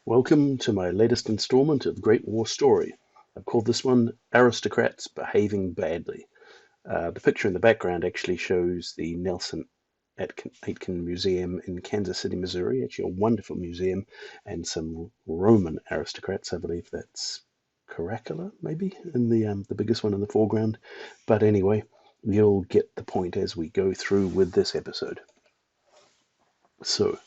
Welcome to my latest installment of Great War Story. I've called this one Aristocrats Behaving Badly. The picture in the background actually shows the Nelson Aitken Museum in Kansas City, Missouri. Actually, a wonderful museum, and some Roman aristocrats. I believe that's Caracalla, maybe, in the biggest one in the foreground. But anyway, you'll get the point as we go through with this episode. So,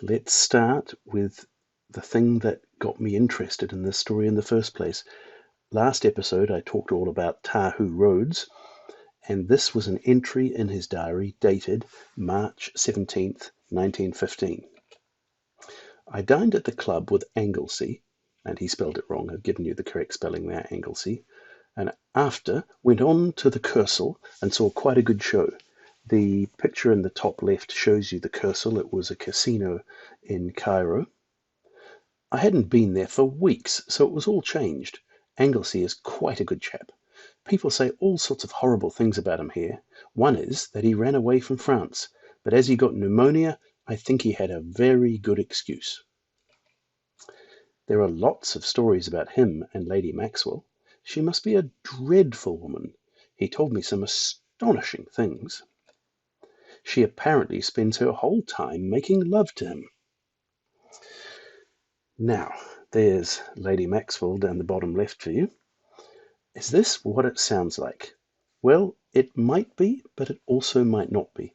let's start with the thing that got me interested in this story in the first place. Last episode, I talked all about Tahu Rhodes, and this was an entry in his diary dated March 17th, 1915. I dined at the club with Anglesey, and he spelled it wrong. I've given you the correct spelling there, Anglesey, and after went on to the Kursaal and saw quite a good show. The picture in the top left shows you the Kursaal. It was a casino in Cairo. I hadn't been there for weeks, so it was all changed. Anglesey is quite a good chap. People say all sorts of horrible things about him here. One is that he ran away from France, but as he got pneumonia, I think he had a very good excuse. There are lots of stories about him and Lady Maxwell. She must be a dreadful woman. He told me some astonishing things. She apparently spends her whole time making love to him. Now, there's Lady Maxwell down the bottom left for you. Is this what it sounds like? Well, it might be, but it also might not be.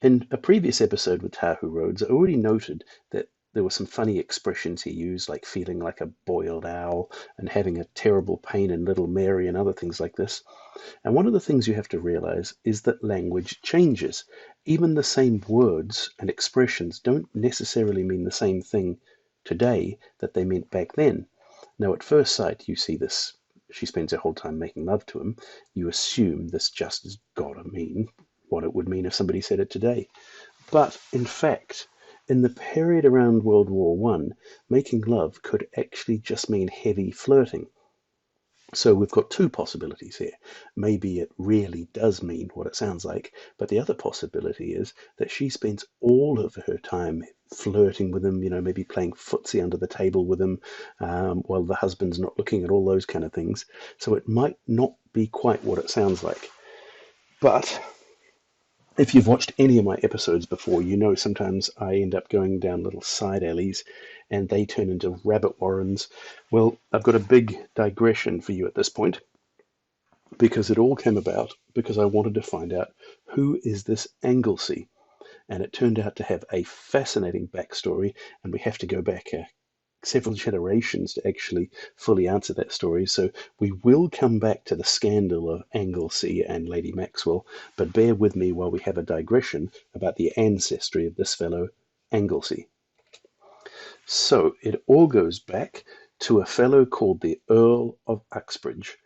In a previous episode with Tahu Rhodes, I already noted that there were some funny expressions he used, like feeling like a boiled owl and having a terrible pain in Little Mary and other things like this. And one of the things you have to realize is that language changes. Even the same words and expressions don't necessarily mean the same thing today that they meant back then. Now, at first sight, you see this. She spends her whole time making love to him. You assume this just has got to mean what it would mean if somebody said it today. But in fact, in the period around World War One, making love could actually just mean heavy flirting. So we've got two possibilities here. Maybe it really does mean what it sounds like, but the other possibility is that she spends all of her time flirting with him, maybe playing footsie under the table with him while the husband's not looking, at all those kind of things. So it might not be quite what it sounds like. But if you've watched any of my episodes before, you know sometimes I end up going down little side alleys and they turn into rabbit warrens. Well, I've got a big digression for you at this point because it all came about because I wanted to find out who is this Anglesey. And it turned out to have a fascinating backstory, and we have to go back several generations to actually fully answer that story. So we will come back to the scandal of Anglesey and Lady Maxwell, but bear with me while we have a digression about the ancestry of this fellow, Anglesey. So it all goes back to a fellow called the Earl of Uxbridge,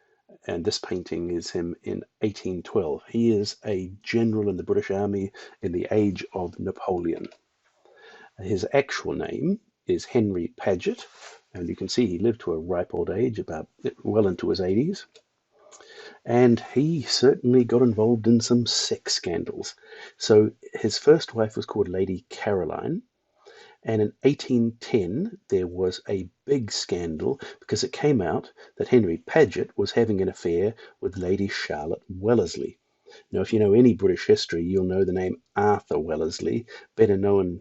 and this painting is him in 1812. He is a general in the British Army in the age of Napoleon. His actual name is Henry Paget, and you can see he lived to a ripe old age, about well into his 80s. And he certainly got involved in some sex scandals. So his first wife was called Lady Caroline, and in 1810 there was a big scandal because it came out that Henry Paget was having an affair with Lady Charlotte Wellesley. Now, if you know any British history, you'll know the name Arthur Wellesley, better known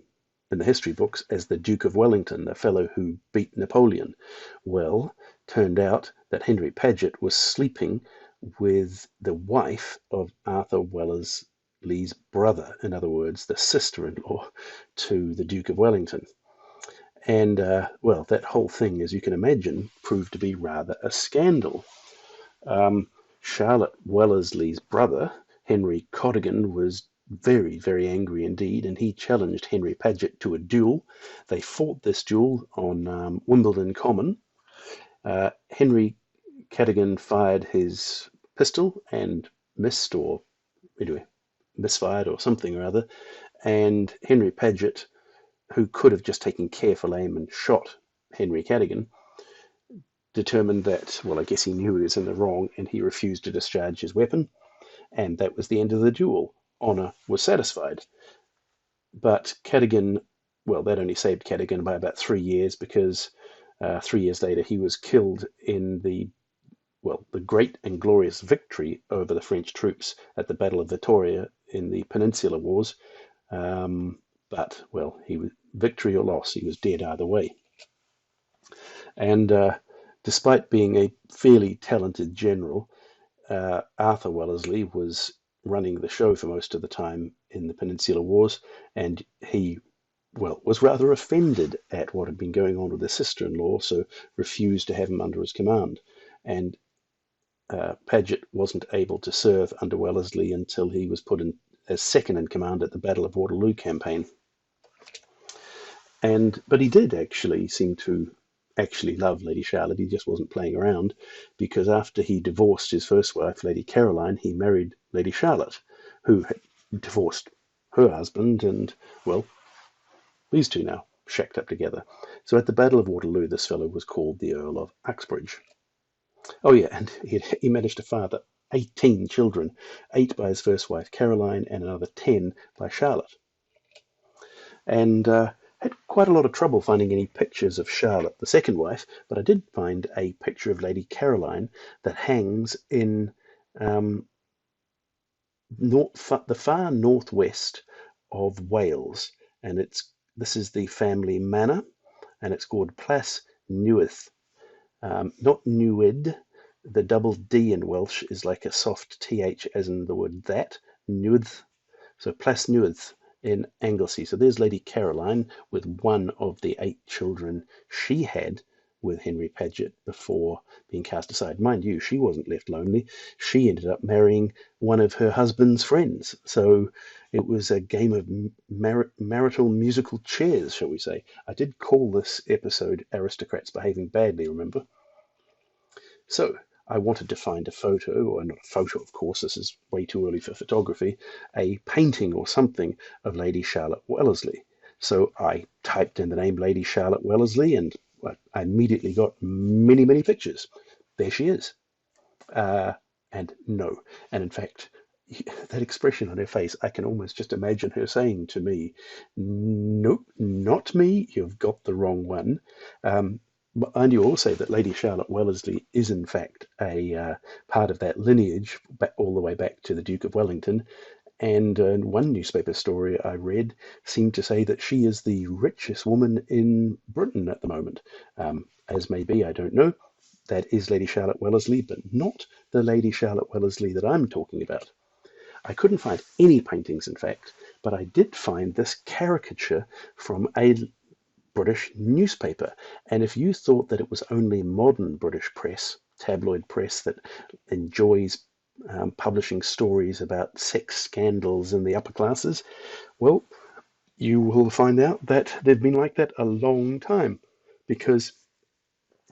in the history books as the Duke of Wellington, the fellow who beat Napoleon. Well, turned out that Henry Paget was sleeping with the wife of Arthur Wellesley's brother, in other words, the sister-in-law to the Duke of Wellington. And, well, that whole thing, as you can imagine, proved to be rather a scandal. Charlotte Wellesley's brother, Henry Cadogan, was very, very angry indeed, and he challenged Henry Paget to a duel. They fought this duel on Wimbledon Common. Henry Cadogan fired his pistol and missed, or anyway, misfired or something or other, and Henry Paget, who could have just taken careful aim and shot Henry Cadogan, determined that, well, I guess he knew he was in the wrong, and he refused to discharge his weapon, and that was the end of the duel. Honour was satisfied. But Cadogan well, that only saved Cadogan by about 3 years, because 3 years later he was killed in the great and glorious victory over the French troops at the Battle of Vittoria in the Peninsular Wars. But, well, he was victory or loss, he was dead either way. And despite being a fairly talented general, Arthur Wellesley was running the show for most of the time in the Peninsular Wars, and he, well, was rather offended at what had been going on with his sister-in-law, so refused to have him under his command. And Paget wasn't able to serve under Wellesley until he was put in as second in command at the Battle of Waterloo campaign. But he did actually seem to actually love Lady Charlotte. He just wasn't playing around, because after he divorced his first wife, Lady Caroline, he married Lady Charlotte, who had divorced her husband, and, well, these two now shacked up together. So at the Battle of Waterloo, this fellow was called the Earl of Uxbridge. Oh yeah, and he managed to father 18 children, 8 by his first wife Caroline and another 10 by Charlotte. And had quite a lot of trouble finding any pictures of Charlotte, the second wife, but I did find a picture of Lady Caroline that hangs in the far northwest of Wales, and this is the family manor, and it's called Plas Newydd. Not Newid. The double D in Welsh is like a soft TH, as in the word that, Newydd. So Plas Newydd in Anglesey. So there's Lady Caroline with one of the 8 children she had with Henry Paget before being cast aside. Mind you, she wasn't left lonely. She ended up marrying one of her husband's friends. So it was a game of marital musical chairs, shall we say. I did call this episode Aristocrats Behaving Badly, remember? So I wanted to find a photo, or not a photo, of course, this is way too early for photography, a painting or something of Lady Charlotte Wellesley. So I typed in the name Lady Charlotte Wellesley, and I immediately got many, many pictures. There she is. And no. And in fact, that expression on her face, I can almost just imagine her saying to me, "Nope, not me, you've got the wrong one." And you also say that Lady Charlotte Wellesley is in fact a part of that lineage, all the way back to the Duke of Wellington. And one newspaper story I read seemed to say that she is the richest woman in Britain at the moment. As may be, I don't know. That is Lady Charlotte Wellesley, but not the Lady Charlotte Wellesley that I'm talking about. I couldn't find any paintings, in fact, but I did find this caricature from a British newspaper. And if you thought that it was only modern British press, tabloid press, that enjoys publishing stories about sex scandals in the upper classes, well, you will find out that they've been like that a long time, because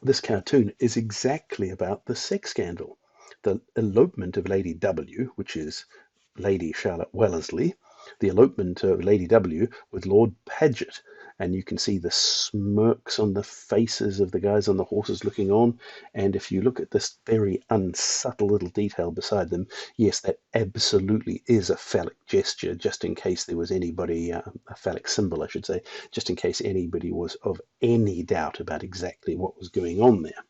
this cartoon is exactly about the sex scandal. The elopement of Lady W, which is Lady Charlotte Wellesley, the elopement of Lady W with Lord Paget. And you can see the smirks on the faces of the guys on the horses looking on. And if you look at this very unsubtle little detail beside them, yes, that absolutely is a phallic gesture, just in case there was anybody, a phallic symbol, I should say, just in case anybody was of any doubt about exactly what was going on there.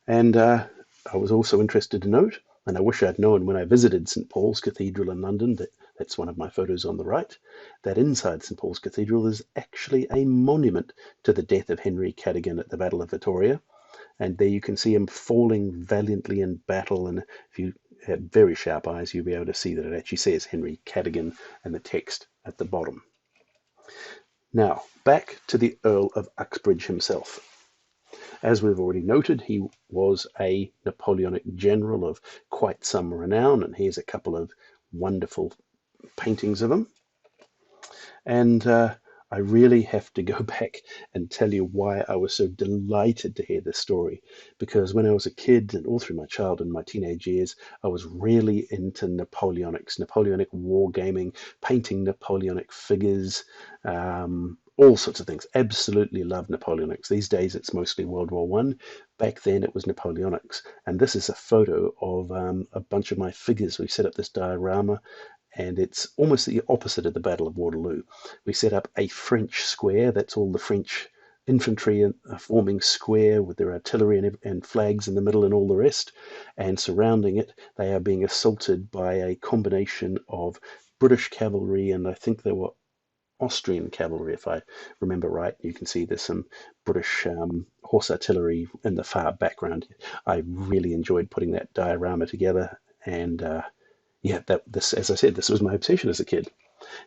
And I was also interested to note, and I wish I'd known when I visited St. Paul's Cathedral in London, that's one of my photos on the right, that inside St. Paul's Cathedral is actually a monument to the death of Henry Cadogan at the Battle of Vittoria. And there you can see him falling valiantly in battle. And if you have very sharp eyes, you'll be able to see that it actually says Henry Cadogan and the text at the bottom. Now, back to the Earl of Uxbridge himself. As we've already noted, he was a Napoleonic general of quite some renown, and here's a couple of wonderful paintings of him. And I really have to go back and tell you why I was so delighted to hear this story, because when I was a kid and all through my childhood and my teenage years, I was really into Napoleonics, Napoleonic war gaming, painting Napoleonic figures, all sorts of things. Absolutely love Napoleonics. These days it's mostly World War One. Back then it was Napoleonics. And this is a photo of a bunch of my figures. We set up this diorama, and it's almost the opposite of the Battle of Waterloo. We set up a French square, that's all the French infantry forming square with their artillery and flags in the middle and all the rest, and surrounding it they are being assaulted by a combination of British cavalry, and I think there were Austrian cavalry, if I remember right. You can see there's some British horse artillery in the far background. I really enjoyed putting that diorama together, and yeah, this, as I said, this was my obsession as a kid.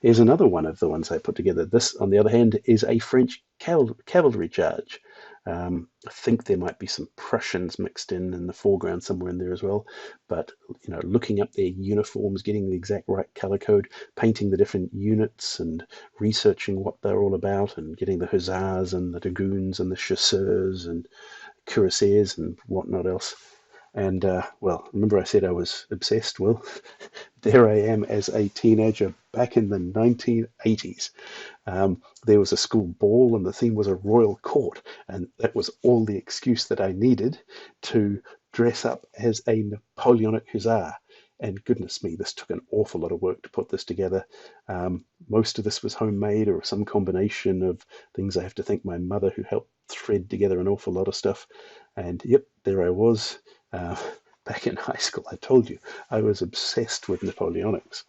Here's another one of the ones I put together. This, on the other hand, is a French cavalry charge. I think there might be some Prussians mixed in the foreground somewhere in there as well. But looking up their uniforms, getting the exact right color code, painting the different units, and researching what they're all about, and getting the hussars and the dragoons and the chasseurs and cuirassiers and whatnot else. And well, remember I said I was obsessed? Well, there I am as a teenager back in the 1980s. There was a school ball, and the theme was a royal court, and that was all the excuse that I needed to dress up as a Napoleonic hussar. And goodness me, this took an awful lot of work to put this together. Most of this was homemade, or some combination of things. I have to thank my mother, who helped thread together an awful lot of stuff. And yep, there I was. Back in high school. I told you I was obsessed with Napoleonics.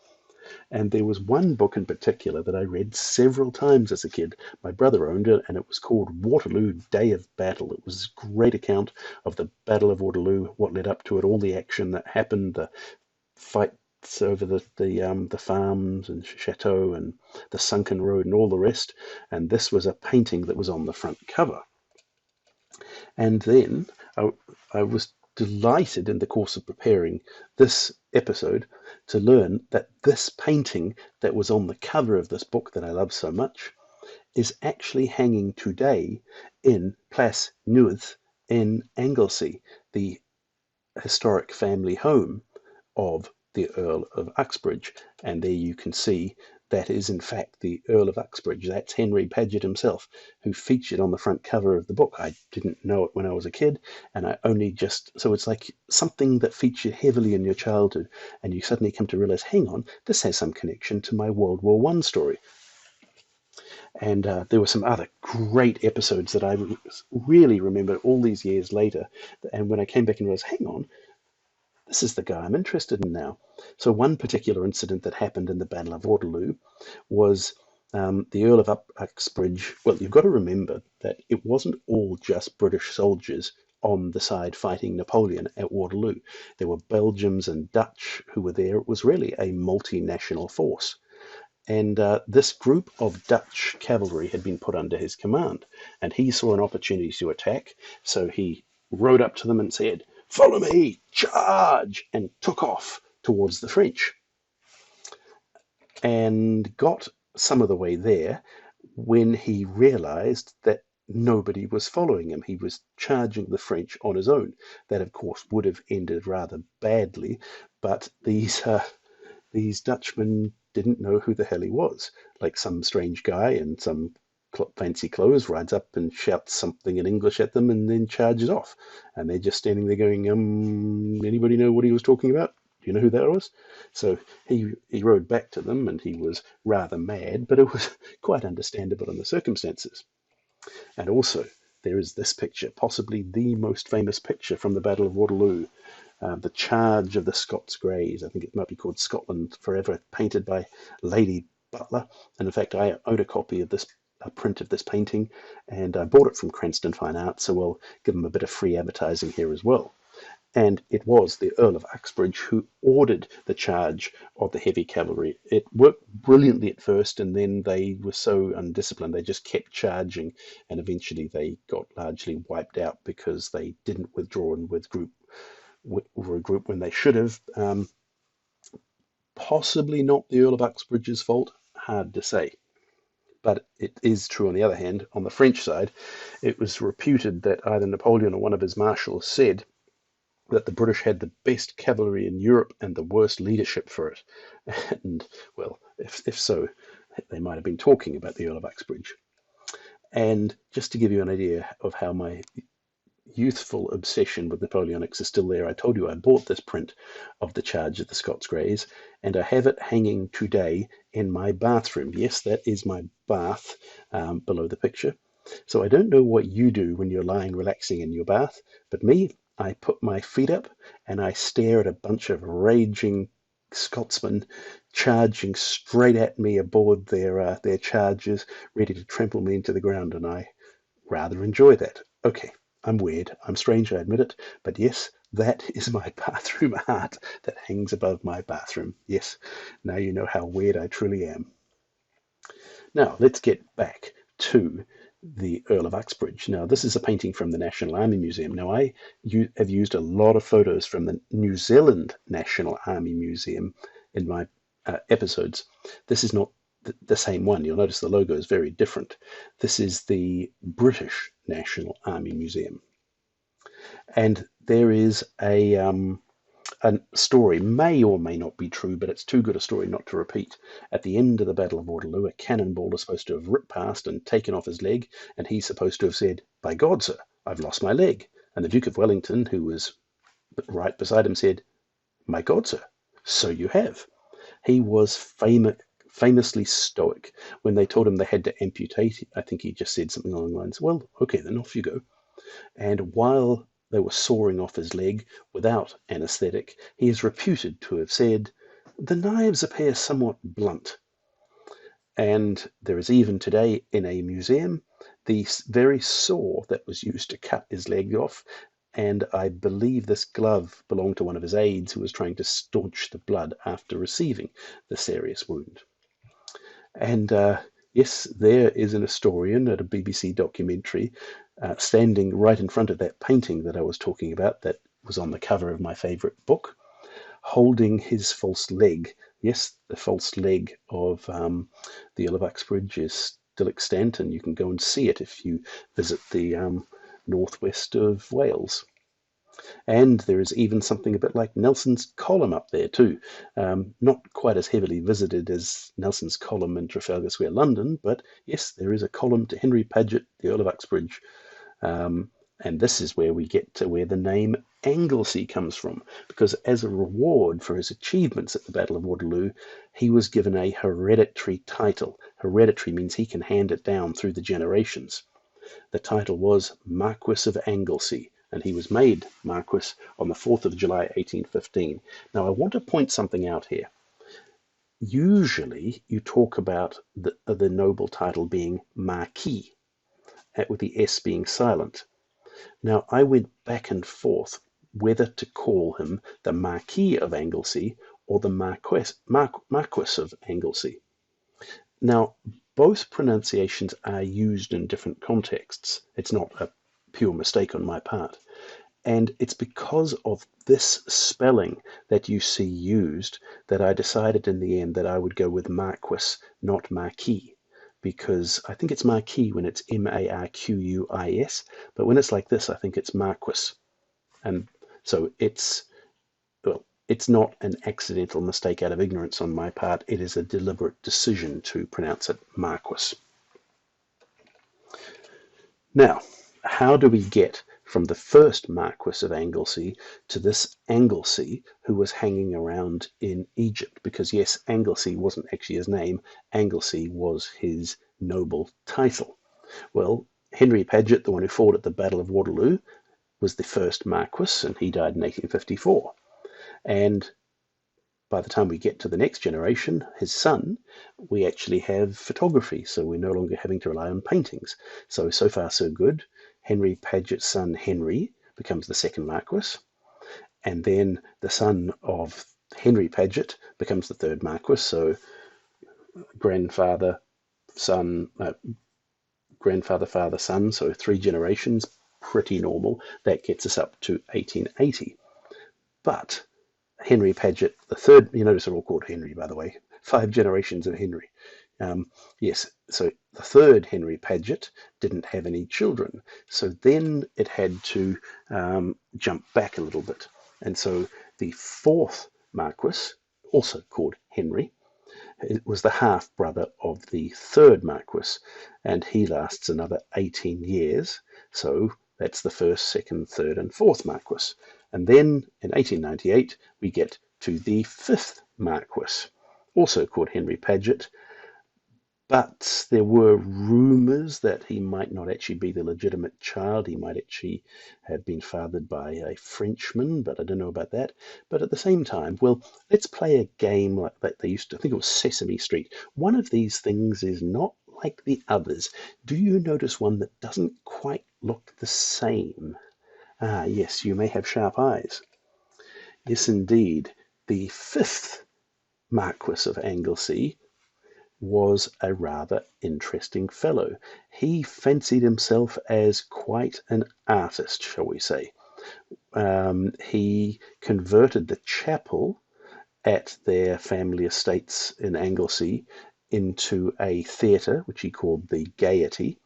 And there was one book in particular that I read several times as a kid. My brother owned it, and it was called Waterloo, Day of Battle. It was a great account of the Battle of Waterloo, what led up to it, all the action that happened, the fights over the farms and chateau and the sunken road and all the rest. And this was a painting that was on the front cover. And then I was delighted in the course of preparing this episode to learn that this painting that was on the cover of this book that I love so much is actually hanging today in Place Neuve in Anglesey, the historic family home of the Earl of Uxbridge. And there you can see that is in fact the Earl of Uxbridge. That's Henry Paget himself, who featured on the front cover of the book. I didn't know it when I was a kid, and I only just, so it's like something that featured heavily in your childhood, and you suddenly come to realize, hang on, this has some connection to my World War One story. And there were some other great episodes that I really remember all these years later. And when I came back and realized, hang on, this is the guy I'm interested in now. So one particular incident that happened in the Battle of Waterloo was the Earl of Uxbridge. Well, you've got to remember that it wasn't all just British soldiers on the side fighting Napoleon at Waterloo. There were Belgians and Dutch who were there. It was really a multinational force. And this group of Dutch cavalry had been put under his command, and he saw an opportunity to attack. So he rode up to them and said, "Follow me, charge!" and took off towards the French, and got some of the way there when he realized that nobody was following him. He was charging the French on his own. That, of course, would have ended rather badly, but these Dutchmen didn't know who the hell he was. Like some strange guy in some fancy clothes rides up and shouts something in English at them and then charges off. And they're just standing there going, anybody know what he was talking about? Do you know who that was? So he rode back to them, and he was rather mad, but it was quite understandable in the circumstances. And also, there is this picture, possibly the most famous picture from the Battle of Waterloo, the charge of the Scots Greys. I think it might be called Scotland Forever, painted by Lady Butler. And in fact, I own a copy of this, a print of this painting, and I bought it from Cranston Fine Arts, so we'll give them a bit of free advertising here as well. And it was the Earl of Uxbridge who ordered the charge of the heavy cavalry. It worked brilliantly at first, and then they were so undisciplined, they just kept charging, and eventually they got largely wiped out because they didn't withdraw and regroup when they should have. Possibly not the Earl of Uxbridge's fault, hard to say. But it is true, on the other hand, on the French side, it was reputed that either Napoleon or one of his marshals said that the British had the best cavalry in Europe and the worst leadership for it. And, well, if so, they might have been talking about the Earl of Uxbridge. And just to give you an idea of how my youthful obsession with Napoleonics is still there. I told you I bought this print of the Charge of the Scots Greys, and I have it hanging today in my bathroom. Yes, that is my bath below the picture. So I don't know what you do when you're lying relaxing in your bath, but me, I put my feet up and I stare at a bunch of raging Scotsmen charging straight at me aboard their chargers, ready to trample me into the ground, and I rather enjoy that. Okay, I'm weird. I'm strange, I admit it. But yes, that is my bathroom art that hangs above my bathroom. Yes, now you know how weird I truly am. Now, let's get back to the Earl of Uxbridge. Now, this is a painting from the National Army Museum. Now, have used a lot of photos from the New Zealand National Army Museum in my episodes. This is not the same one. You'll notice the logo is very different. This is the British National Army Museum. And there is a story, may or may not be true, but it's too good a story not to repeat. At the end of the Battle of Waterloo, a cannonball is supposed to have ripped past and taken off his leg, and he's supposed to have said, "By God, sir, I've lost my leg." And the Duke of Wellington, who was right beside him, said, "My God, sir, so you have." He was famously stoic. When they told him they had to amputate, I think he just said something along the lines, "Well, okay, then off you go." And while they were sawing off his leg without anaesthetic, he is reputed to have said, "The knives appear somewhat blunt." And there is even today in a museum the very saw that was used to cut his leg off, and I believe this glove belonged to one of his aides who was trying to staunch the blood after receiving the serious wound. And yes, there is an historian at a BBC documentary standing right in front of that painting that I was talking about that was on the cover of my favourite book, holding his false leg. Yes, the false leg of the Earl of Uxbridge is still extant, and you can go and see it if you visit the northwest of Wales. And there is even something a bit like Nelson's column up there too. Not quite as heavily visited as Nelson's column in Trafalgar Square, London, but yes, there is a column to Henry Paget, the Earl of Uxbridge. And this is where we get to where the name Anglesey comes from, because as a reward for his achievements at the Battle of Waterloo, he was given a hereditary title. Hereditary means he can hand it down through the generations. The title was Marquess of Anglesey, and he was made Marquess on the 4th of July 1815. Now, I want to point something out here. Usually, you talk about the noble title being Marquis, with the S being silent. Now, I went back and forth whether to call him the Marquis of Anglesey or the Marquess of Anglesey. Now, both pronunciations are used in different contexts. It's not a pure mistake on my part. And it's because of this spelling that you see used that I decided in the end that I would go with Marquess, not Marquis, because I think it's Marquis when it's Marquis, but when it's like this, I think it's Marquess. And so it's not an accidental mistake out of ignorance on my part. It is a deliberate decision to pronounce it Marquess. Now, how do we get from the first Marquess of Anglesey to this Anglesey who was hanging around in Egypt? Because yes, Anglesey wasn't actually his name. Anglesey was his noble title. Well, Henry Paget, the one who fought at the Battle of Waterloo, was the first Marquess, and he died in 1854. And by the time we get to the next generation, his son, we actually have photography, so we're no longer having to rely on paintings. So far so good. Henry Paget's son Henry becomes the second Marquess, and then the son of Henry Paget becomes the third Marquess. So grandfather, son, grandfather, father, son, so 3 generations, pretty normal. That gets us up to 1880. But Henry Paget, the third, you notice they're all called Henry, by the way, 5 generations of Henry. Yes, so the third Henry Paget didn't have any children. So then it had to jump back a little bit. And so the fourth Marquess, also called Henry, it was the half-brother of the third Marquess, and he lasts another 18 years. So That's the first, second, third, and fourth Marquess. And then in 1898, we get to the fifth Marquess, also called Henry Paget. But there were rumours that he might not actually be the legitimate child. He might actually have been fathered by a Frenchman, but I don't know about that. But at the same time, well, let's play a game like that they used to, I think it was Sesame Street. One of these things is not like the others. Do you notice one that doesn't quite look the same? Ah, yes, you may have sharp eyes. Yes, indeed. The fifth Marquess of Anglesey was a rather interesting fellow. He fancied himself as quite an artist, shall we say. He converted the chapel at their family estates in Anglesey into a theatre, which he called the Gaiety.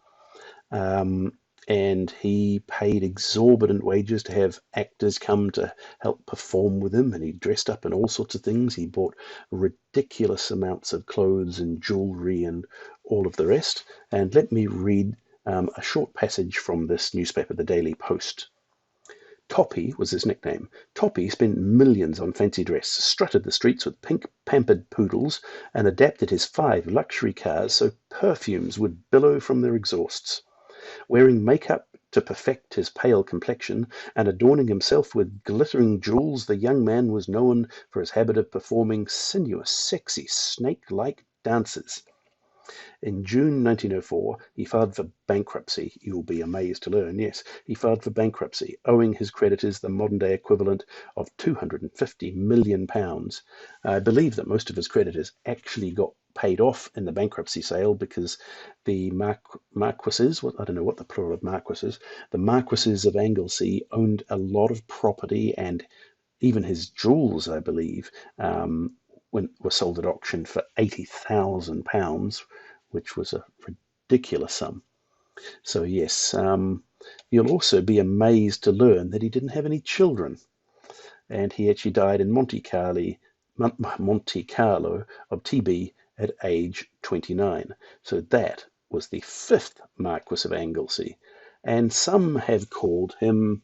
And he paid exorbitant wages to have actors come to help perform with him, and he dressed up in all sorts of things. He bought ridiculous amounts of clothes and jewelry and all of the rest. And let me read a short passage from this newspaper, the Daily Post. Toppy was his nickname. Toppy spent millions on fancy dress, strutted the streets with pink pampered poodles, and adapted his 5 luxury cars so perfumes would billow from their exhausts. Wearing makeup to perfect his pale complexion, and adorning himself with glittering jewels, the young man was known for his habit of performing sinuous, sexy, snake-like dances. In June 1904, he filed for bankruptcy. You'll be amazed to learn, yes, he filed for bankruptcy, owing his creditors the modern-day equivalent of £250 million. I believe that most of his creditors actually got paid off in the bankruptcy sale because the Marquesses, I don't know what the plural of Marquess is, the Marquesses of Anglesey owned a lot of property, and even his jewels, I believe, were sold at auction for £80,000, which was a ridiculous sum. So yes, you'll also be amazed to learn that he didn't have any children, and he actually died in Monte Carlo of TB at age 29. So that was the fifth Marquess of Anglesey, and some have called him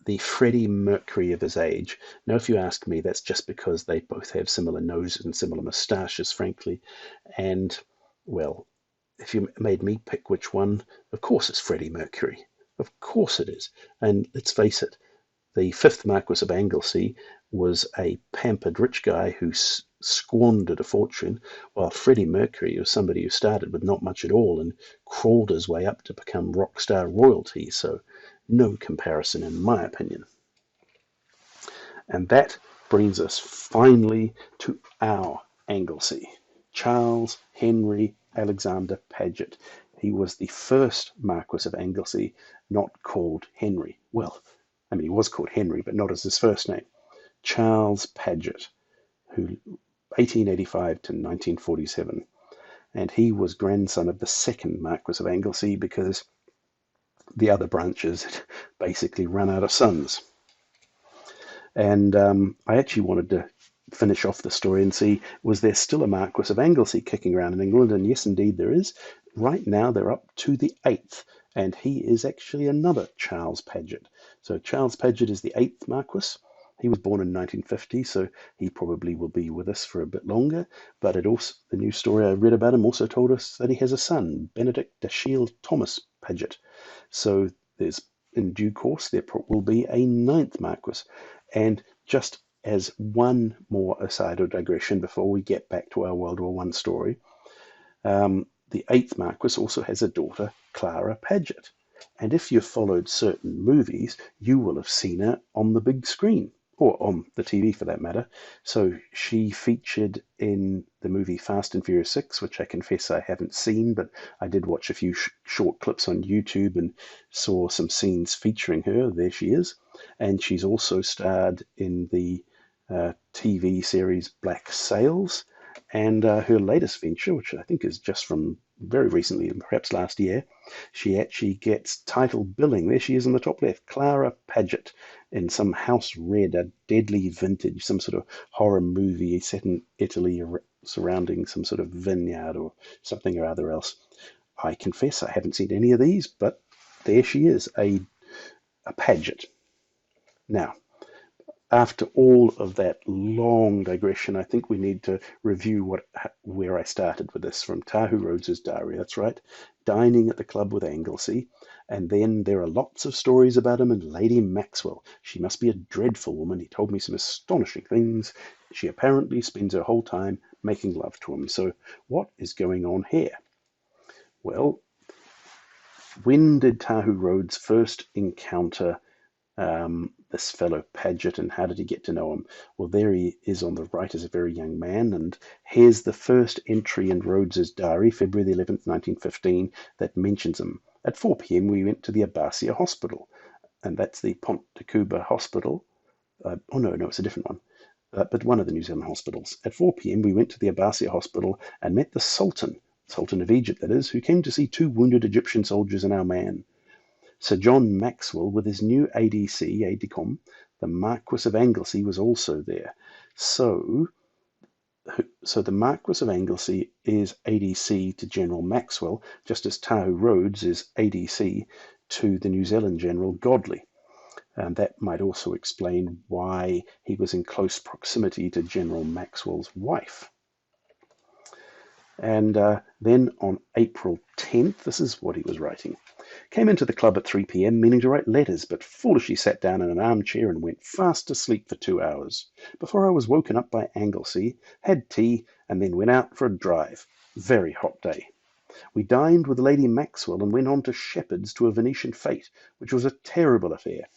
the Freddie Mercury of his age. Now, if you ask me, that's just because they both have similar noses and similar moustaches, frankly. And, well, if you made me pick which one, of course it's Freddie Mercury. Of course it is. And let's face it, the fifth Marquess of Anglesey was a pampered rich guy who squandered a fortune, while Freddie Mercury was somebody who started with not much at all and crawled his way up to become rock star royalty. So no comparison, in my opinion. And that brings us finally to our Anglesey, Charles Henry Alexander Paget. He was the first Marquess of Anglesey not called Henry. Well, I mean, he was called Henry, but not as his first name. Charles Paget, who 1885 to 1947. And he was grandson of the second Marquess of Anglesey because the other branches had basically run out of sons. And I actually wanted to finish off the story and see, was there still a Marquess of Anglesey kicking around in England? And yes, indeed there is. Right now they're up to the 8th, and he is actually another Charles Paget. So Charles Paget is the 8th Marquess. He was born in 1950, so he probably will be with us for a bit longer. But it also, the new story I read about him also told us that he has a son, Benedict Dashiell Thomas Paget. So there's, in due course, there will be a 9th Marquess. And just as one more aside or digression before we get back to our World War I story, the 8th Marquess also has a daughter, Clara Paget. And if you've followed certain movies, you will have seen her on the big screen, or on the TV for that matter. So she featured in the movie Fast and Furious 6, which I confess I haven't seen, but I did watch a few short clips on YouTube and saw some scenes featuring her. There she is. And she's also starred in the TV series Black Sails, and her latest venture, which I think is just from very recently, perhaps last year, she actually gets title billing. There she is in the top left, Clara Paget, in some House Red, a deadly vintage, some sort of horror movie set in Italy surrounding some sort of vineyard or something or other else. I confess I haven't seen any of these, but there she is, a Paget. Now, after all of that long digression, I think we need to review where I started with this, from Tahu Rhodes's diary. That's right, dining at the club with Anglesey, and then there are lots of stories about him and Lady Maxwell. She must be a dreadful woman. He told me some astonishing things. She apparently spends her whole time making love to him. So what is going on here? Well, when did Tahu Rhodes first encounter this fellow Paget, and how did he get to know him? Well, there he is on the right as a very young man, and here's the first entry in Rhodes's diary, February the 11th, 1915, that mentions him. At 4 p.m. we went to the Abbasia Hospital, and that's the Pont de Cuba Hospital. Oh no, it's a different one. But one of the New Zealand hospitals. At 4 p.m. we went to the Abbasia Hospital and met the Sultan of Egypt, that is, who came to see 2 wounded Egyptian soldiers and our man. Sir John Maxwell, with his new ADC, aide-de-camp, the Marquess of Anglesey, was also there. So the Marquess of Anglesey is ADC to General Maxwell, just as Tahu Rhodes is ADC to the New Zealand General Godley. And that might also explain why he was in close proximity to General Maxwell's wife. And then on April 10th, this is what he was writing. Came into the club at 3 p.m. meaning to write letters, but foolishly sat down in an armchair and went fast asleep for 2 hours. Before I was woken up by Anglesey, had tea, and then went out for a drive. Very hot day. We dined with Lady Maxwell and went on to Shepherd's to a Venetian fete, which was a terrible affair.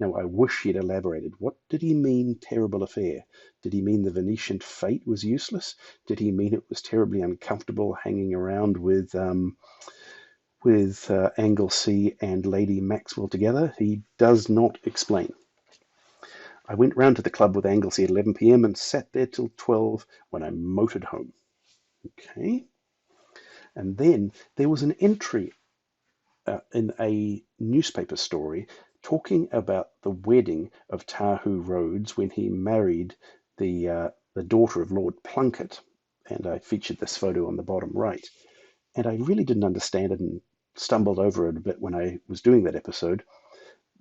Now, I wish he'd elaborated. What did he mean, terrible affair? Did he mean the Venetian fete was useless? Did he mean it was terribly uncomfortable hanging around with Anglesey and Lady Maxwell together? He does not explain. I went round to the club with Anglesey at 11 p.m. and sat there till 12 when I motored home. Okay. And then there was an entry in a newspaper story talking about the wedding of Tahu Rhodes when he married the daughter of Lord Plunket. And I featured this photo on the bottom right. And I really didn't understand it and stumbled over it a bit when I was doing that episode,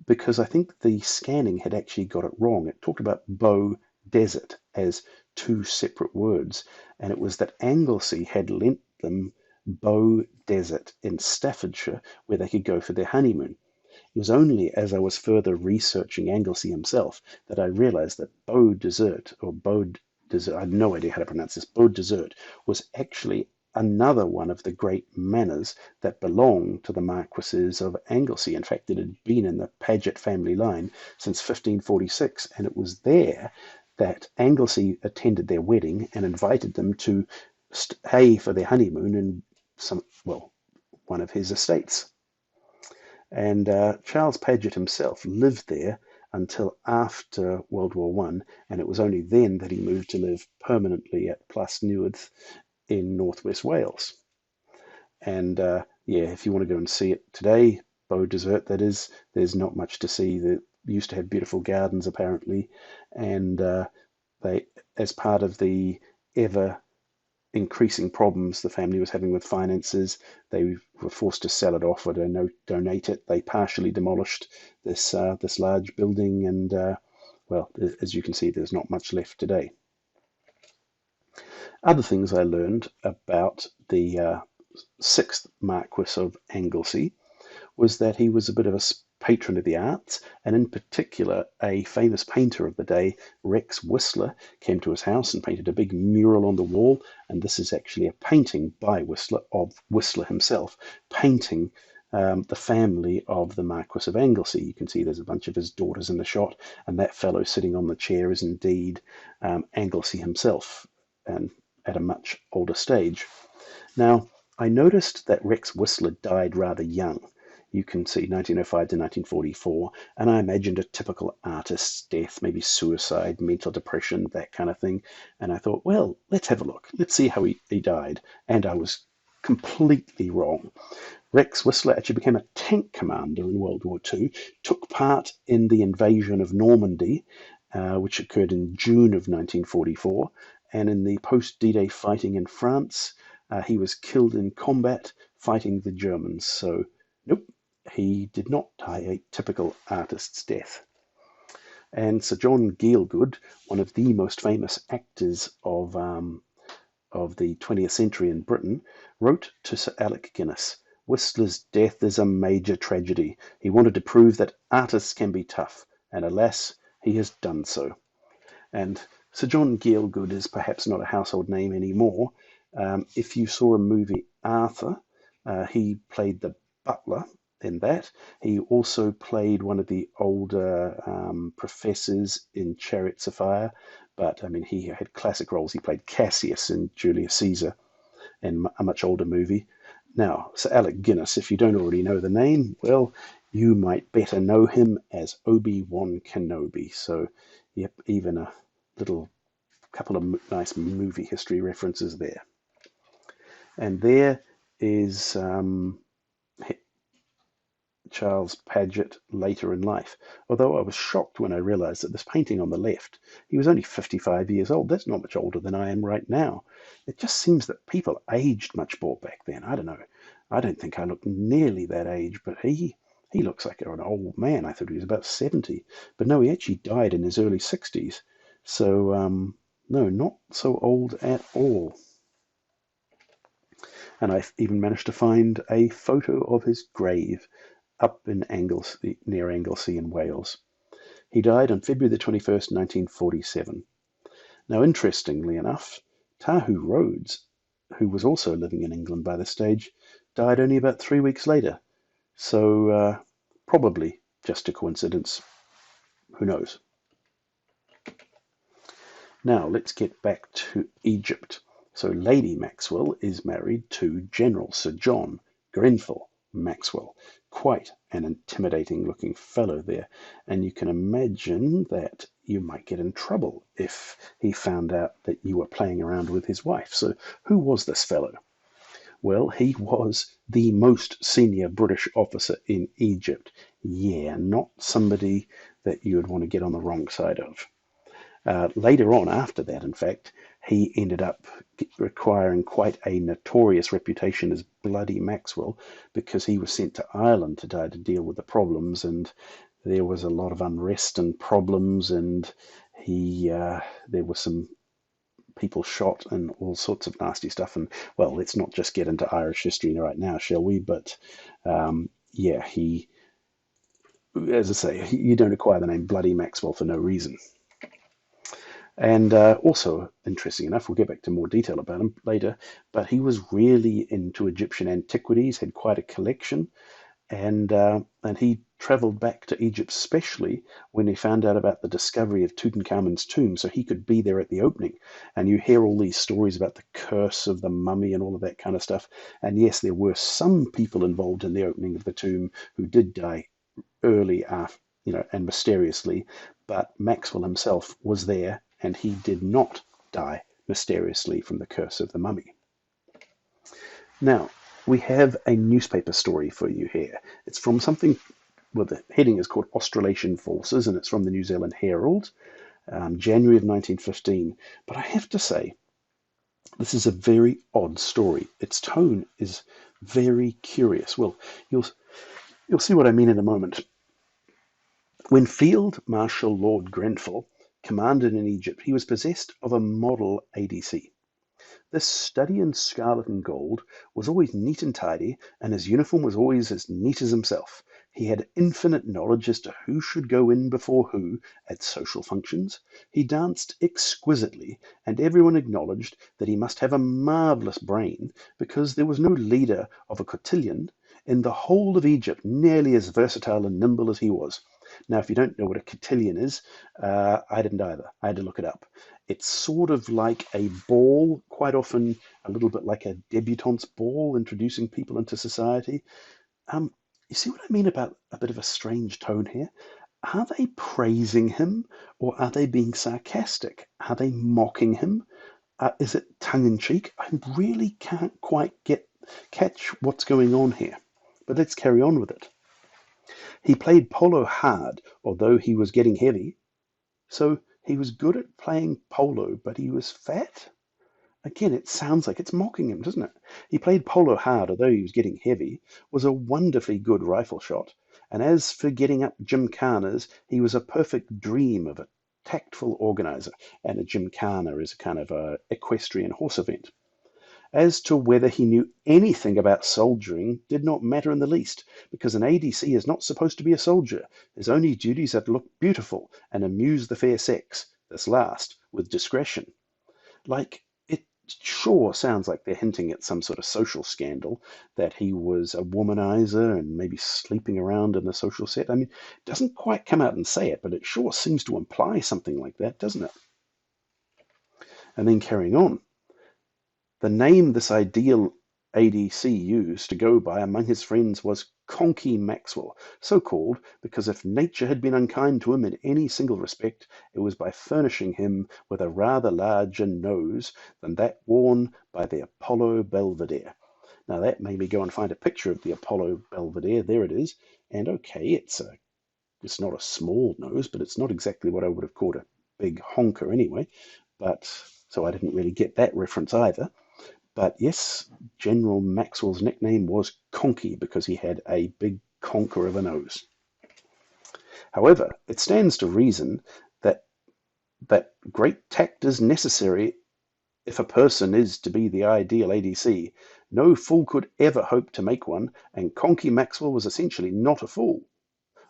because I think the scanning had actually got it wrong. It talked about Bow Desert as 2 separate words, and it was that Anglesey had lent them Bow Desert in Staffordshire where they could go for their honeymoon. It was only as I was further researching Anglesey himself that I realized that Bow Desert, I had no idea how to pronounce this, Bow Desert, was actually another one of the great manors that belonged to the Marquesses of Anglesey. In fact, it had been in the Paget family line since 1546, and it was there that Anglesey attended their wedding and invited them to stay for their honeymoon in one of his estates. And Charles Paget himself lived there until after World War One, and it was only then that he moved to live permanently at Plas Newydd in northwest Wales. And if you want to go and see it today, Bow Desert, that is, there's not much to see. They used to have beautiful gardens apparently, and they, as part of the ever increasing problems the family was having with finances, they were forced to sell it off or donate it. They partially demolished this large building, and as you can see, there's not much left today. Other things I learned about the 6th Marquess of Anglesey was that he was a bit of a patron of the arts, and in particular, a famous painter of the day, Rex Whistler, came to his house and painted a big mural on the wall. And this is actually a painting by Whistler, of Whistler himself, painting the family of the Marquess of Anglesey. You can see there's a bunch of his daughters in the shot, and that fellow sitting on the chair is indeed Anglesey himself, and at a much older stage. Now, I noticed that Rex Whistler died rather young. You can see 1905 to 1944, and I imagined a typical artist's death, maybe suicide, mental depression, that kind of thing. And I thought, well, let's have a look. Let's see how he died. And I was completely wrong. Rex Whistler actually became a tank commander in World War II, took part in the invasion of Normandy, which occurred in June of 1944, and in the post-D-Day fighting in France, he was killed in combat, fighting the Germans. So, nope, he did not die a typical artist's death. And Sir John Gielgud, one of the most famous actors of the 20th century in Britain, wrote to Sir Alec Guinness, "Whistler's death is a major tragedy. He wanted to prove that artists can be tough, and alas, he has done so." And Sir John Gielgud is perhaps not a household name anymore. If you saw a movie Arthur, he played the butler in that. He also played one of the older professors in Chariots of Fire, but I mean, he had classic roles. He played Cassius in Julius Caesar in a much older movie. Now, Sir Alec Guinness, if you don't already know the name, well, you might better know him as Obi-Wan Kenobi. So, yep, even a little couple of nice movie history references there. And there is Charles Paget later in life. Although I was shocked when I realized that this painting on the left, he was only 55 years old. That's not much older than I am right now. It just seems that people aged much more back then. I don't know. I don't think I look nearly that age, but he looks like an old man. I thought he was about 70. But no, he actually died in his early 60s. So, no, not so old at all. And I've even managed to find a photo of his grave up in Anglesey, near Anglesey in Wales. He died on February the 21st, 1947. Now, interestingly enough, Tahu Rhodes, who was also living in England by this stage, died only about 3 weeks later. So, probably just a coincidence. Who knows? Now, let's get back to Egypt. So, Lady Maxwell is married to General Sir John Grenfell Maxwell. Quite an intimidating looking fellow there. And you can imagine that you might get in trouble if he found out that you were playing around with his wife. So who was this fellow? Well, he was the most senior British officer in Egypt. Yeah, not somebody that you would want to get on the wrong side of. Later on, after that, in fact, he ended up acquiring quite a notorious reputation as Bloody Maxwell because he was sent to Ireland to try to deal with the problems, and there was a lot of unrest and problems, and there were some people shot and all sorts of nasty stuff. And well, let's not just get into Irish history right now, shall we? But yeah, as I say, you don't acquire the name Bloody Maxwell for no reason. And also, interesting enough, we'll get back to more detail about him later, but he was really into Egyptian antiquities, had quite a collection, and he traveled back to Egypt specially when he found out about the discovery of Tutankhamun's tomb, so he could be there at the opening. And you hear all these stories about the curse of the mummy and all of that kind of stuff. And yes, there were some people involved in the opening of the tomb who did die early, and mysteriously, but Maxwell himself was there, and he did not die mysteriously from the curse of the mummy. Now, we have a newspaper story for you here. It's from something, well, the heading is called Australasian Forces, and it's from the New Zealand Herald, January of 1915. But I have to say, this is a very odd story. Its tone is very curious. Well, you'll see what I mean in a moment. When Field Marshal Lord Grenfell commanded in Egypt, he was possessed of a model ADC. This study in scarlet and gold was always neat and tidy, and his uniform was always as neat as himself. He had infinite knowledge as to who should go in before who at social functions. He danced exquisitely, and everyone acknowledged that he must have a marvellous brain, because there was no leader of a cotillion in the whole of Egypt nearly as versatile and nimble as he was. Now, if you don't know what a cotillion is, I didn't either. I had to look it up. It's sort of like a ball, quite often a little bit like a debutante's ball, introducing people into society. You see what I mean about a bit of a strange tone here? Are they praising him, or are they being sarcastic? Are they mocking him? Is it tongue-in-cheek? I really can't quite catch what's going on here. But let's carry on with it. He played polo hard, although he was getting heavy. So he was good at playing polo, but he was fat? Again, it sounds like it's mocking him, doesn't it? He played polo hard, although he was getting heavy, was a wonderfully good rifle shot, and as for getting up gymkhanas, he was a perfect dream of a tactful organizer, and a gymkhana is a kind of a equestrian horse event. As to whether he knew anything about soldiering did not matter in the least, because an ADC is not supposed to be a soldier. His only duties are to look beautiful and amuse the fair sex, this last with discretion. Like, it sure sounds like they're hinting at some sort of social scandal, that he was a womanizer and maybe sleeping around in the social set. I mean, it doesn't quite come out and say it, but it sure seems to imply something like that, doesn't it? And then carrying on, the name this ideal ADC used to go by among his friends was Conky Maxwell, so called because if nature had been unkind to him in any single respect, it was by furnishing him with a rather larger nose than that worn by the Apollo Belvedere. Now that made me go and find a picture of the Apollo Belvedere. There it is. And okay, it's not a small nose, but it's not exactly what I would have called a big honker anyway. But so I didn't really get that reference either. But yes, General Maxwell's nickname was Conky because he had a big conker of a nose. However, it stands to reason that great tact is necessary if a person is to be the ideal ADC. No fool could ever hope to make one, and Conky Maxwell was essentially not a fool.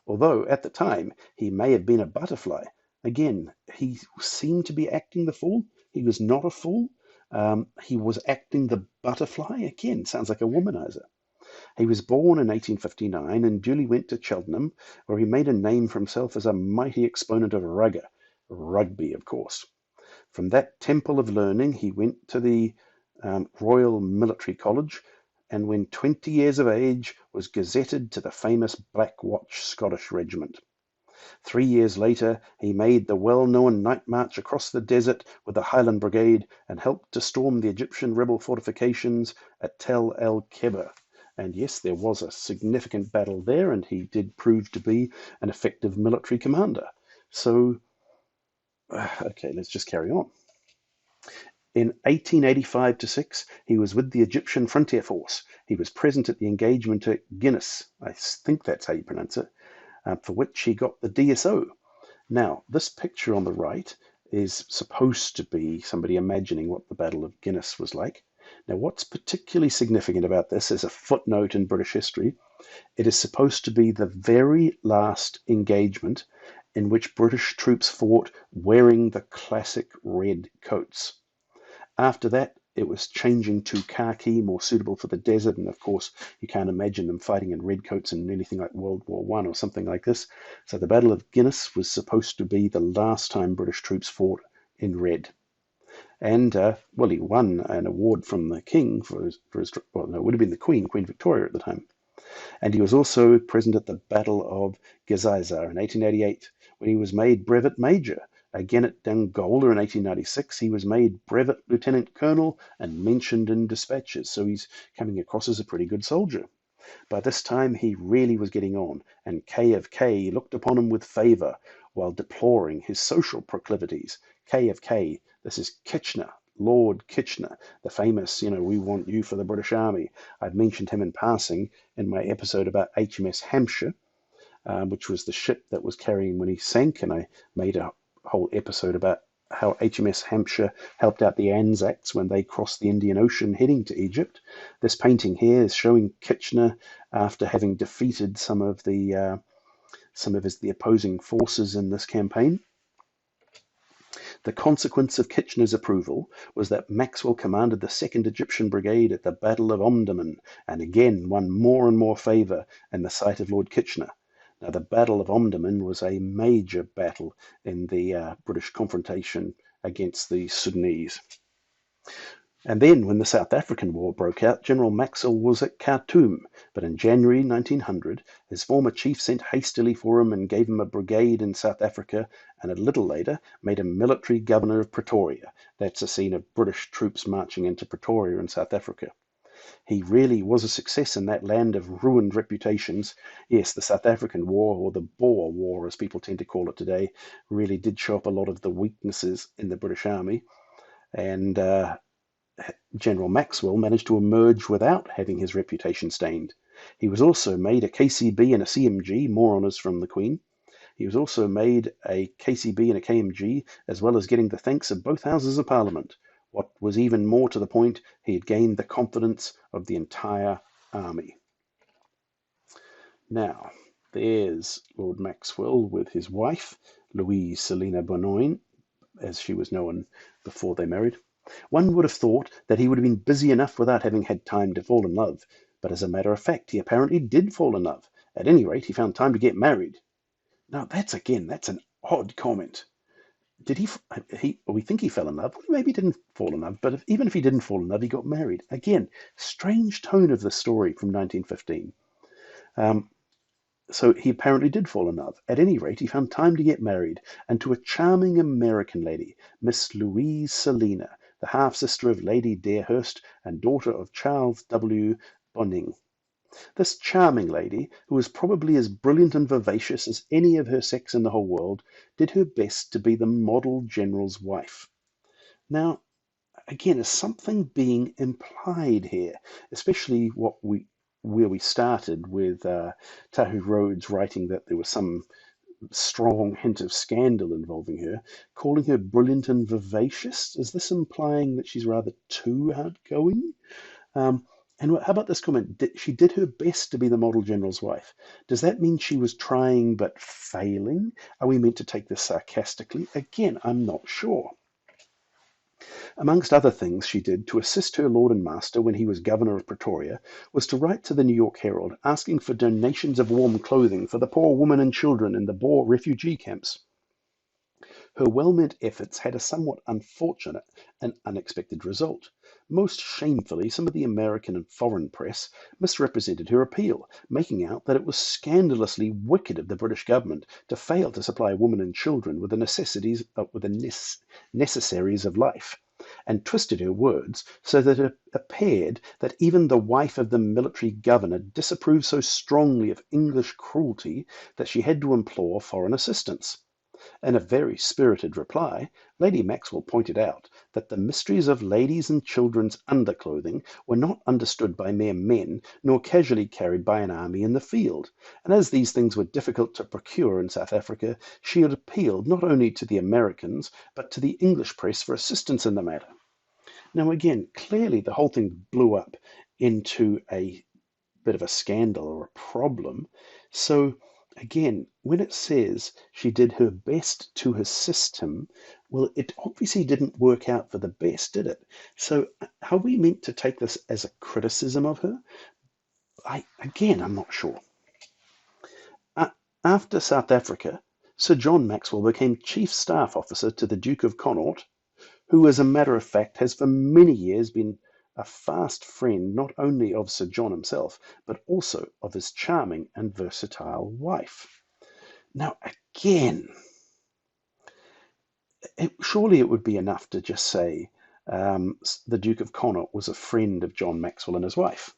Although at the time he may have been a butterfly. Again, he seemed to be acting the fool. He was not a fool. He was acting the butterfly. Again, sounds like a womanizer. He was born in 1859 and duly went to Cheltenham, where he made a name for himself as a mighty exponent of rugby, of course. From that temple of learning, he went to the Royal Military College, and when 20 years of age was gazetted to the famous Black Watch Scottish Regiment. 3 years later, he made the well-known night march across the desert with the Highland Brigade and helped to storm the Egyptian rebel fortifications at Tel el-Kebir. And yes, there was a significant battle there, and he did prove to be an effective military commander. So, okay, let's just carry on. In 1885 to 6, he was with the Egyptian Frontier Force. He was present at the engagement at Guinness, I think that's how you pronounce it, for which he got the DSO. Now, this picture on the right is supposed to be somebody imagining what the Battle of Guinness was like. Now, what's particularly significant about this is a footnote in British history. It is supposed to be the very last engagement in which British troops fought wearing the classic red coats. After that, it was changing to khaki, more suitable for the desert, and of course, you can't imagine them fighting in red coats in anything like World War I or something like this. So the Battle of Guinness was supposed to be the last time British troops fought in red. And, well, he won an award from the King for his well, no, it would have been the Queen Victoria at the time. And he was also present at the Battle of Gizizar in 1888, when he was made brevet major. Again at Dongola in 1896, he was made brevet lieutenant colonel and mentioned in dispatches, so he's coming across as a pretty good soldier. By this time, he really was getting on, and K of K looked upon him with favour, while deploring his social proclivities. K of K, this is Kitchener, Lord Kitchener, the famous, we want you for the British Army. I've mentioned him in passing in my episode about HMS Hampshire, which was the ship that was carrying when he sank, and I made a whole episode about how HMS Hampshire helped out the Anzacs when they crossed the Indian Ocean heading to Egypt. This painting here is showing Kitchener after having defeated some of the opposing forces in this campaign. The consequence of Kitchener's approval was that Maxwell commanded the 2nd Egyptian Brigade at the Battle of Omdurman, and again won more and more favour in the sight of Lord Kitchener. Now, the Battle of Omdurman was a major battle in the British confrontation against the Sudanese. And then, when the South African War broke out, General Maxwell was at Khartoum, but in January 1900, his former chief sent hastily for him and gave him a brigade in South Africa, and a little later made him military governor of Pretoria. That's a scene of British troops marching into Pretoria in South Africa. He really was a success in that land of ruined reputations. Yes, the South African War, or the Boer War as people tend to call it today, really did show up a lot of the weaknesses in the British Army. And General Maxwell managed to emerge without having his reputation stained. He was also made a KCB and a CMG, more honours from the Queen. He was also made a KCB and a KMG, as well as getting the thanks of both Houses of Parliament. What was even more to the point, he had gained the confidence of the entire army. Now, there's Lord Maxwell with his wife, Louise Selina Benoit, as she was known before they married. One would have thought that he would have been busy enough without having had time to fall in love, but as a matter of fact, he apparently did fall in love. At any rate, he found time to get married. Now, that's an odd comment. Did we think he fell in love? Well, maybe he didn't fall in love, but even if he didn't fall in love, he got married. Again, strange tone of the story from 1915. So he apparently did fall in love. At any rate, he found time to get married, and to a charming American lady, Miss Louise Selina, the half-sister of Lady Darehurst and daughter of Charles W. Bonning. This charming lady, who was probably as brilliant and vivacious as any of her sex in the whole world, did her best to be the model general's wife. Now, again, is something being implied here, especially where we started with Tahu Rhodes writing that there was some strong hint of scandal involving her, calling her brilliant and vivacious. Is this implying that she's rather too outgoing? And how about this comment? She did her best to be the model general's wife. Does that mean she was trying but failing? Are we meant to take this sarcastically? Again, I'm not sure. Amongst other things she did to assist her lord and master when he was governor of Pretoria was to write to the New York Herald asking for donations of warm clothing for the poor women and children in the Boer refugee camps. Her well-meant efforts had a somewhat unfortunate and unexpected result. Most shamefully, some of the American and foreign press misrepresented her appeal, making out that it was scandalously wicked of the British government to fail to supply women and children with the necessaries of life, and twisted her words so that it appeared that even the wife of the military governor disapproved so strongly of English cruelty that she had to implore foreign assistance. In a very spirited reply, Lady Maxwell pointed out that the mysteries of ladies' and children's underclothing were not understood by mere men, nor casually carried by an army in the field, and as these things were difficult to procure in South Africa, she had appealed not only to the Americans, but to the English press for assistance in the matter. Now again, clearly the whole thing blew up into a bit of a scandal or a problem. So again, when it says she did her best to assist him, well, it obviously didn't work out for the best, did it? So are we meant to take this as a criticism of her? I'm not sure. After South Africa, Sir John Maxwell became Chief Staff Officer to the Duke of Connaught, who, as a matter of fact, has for many years been a fast friend not only of Sir John himself, but also of his charming and versatile wife. Now, again, surely it would be enough to just say the Duke of Connaught was a friend of John Maxwell and his wife.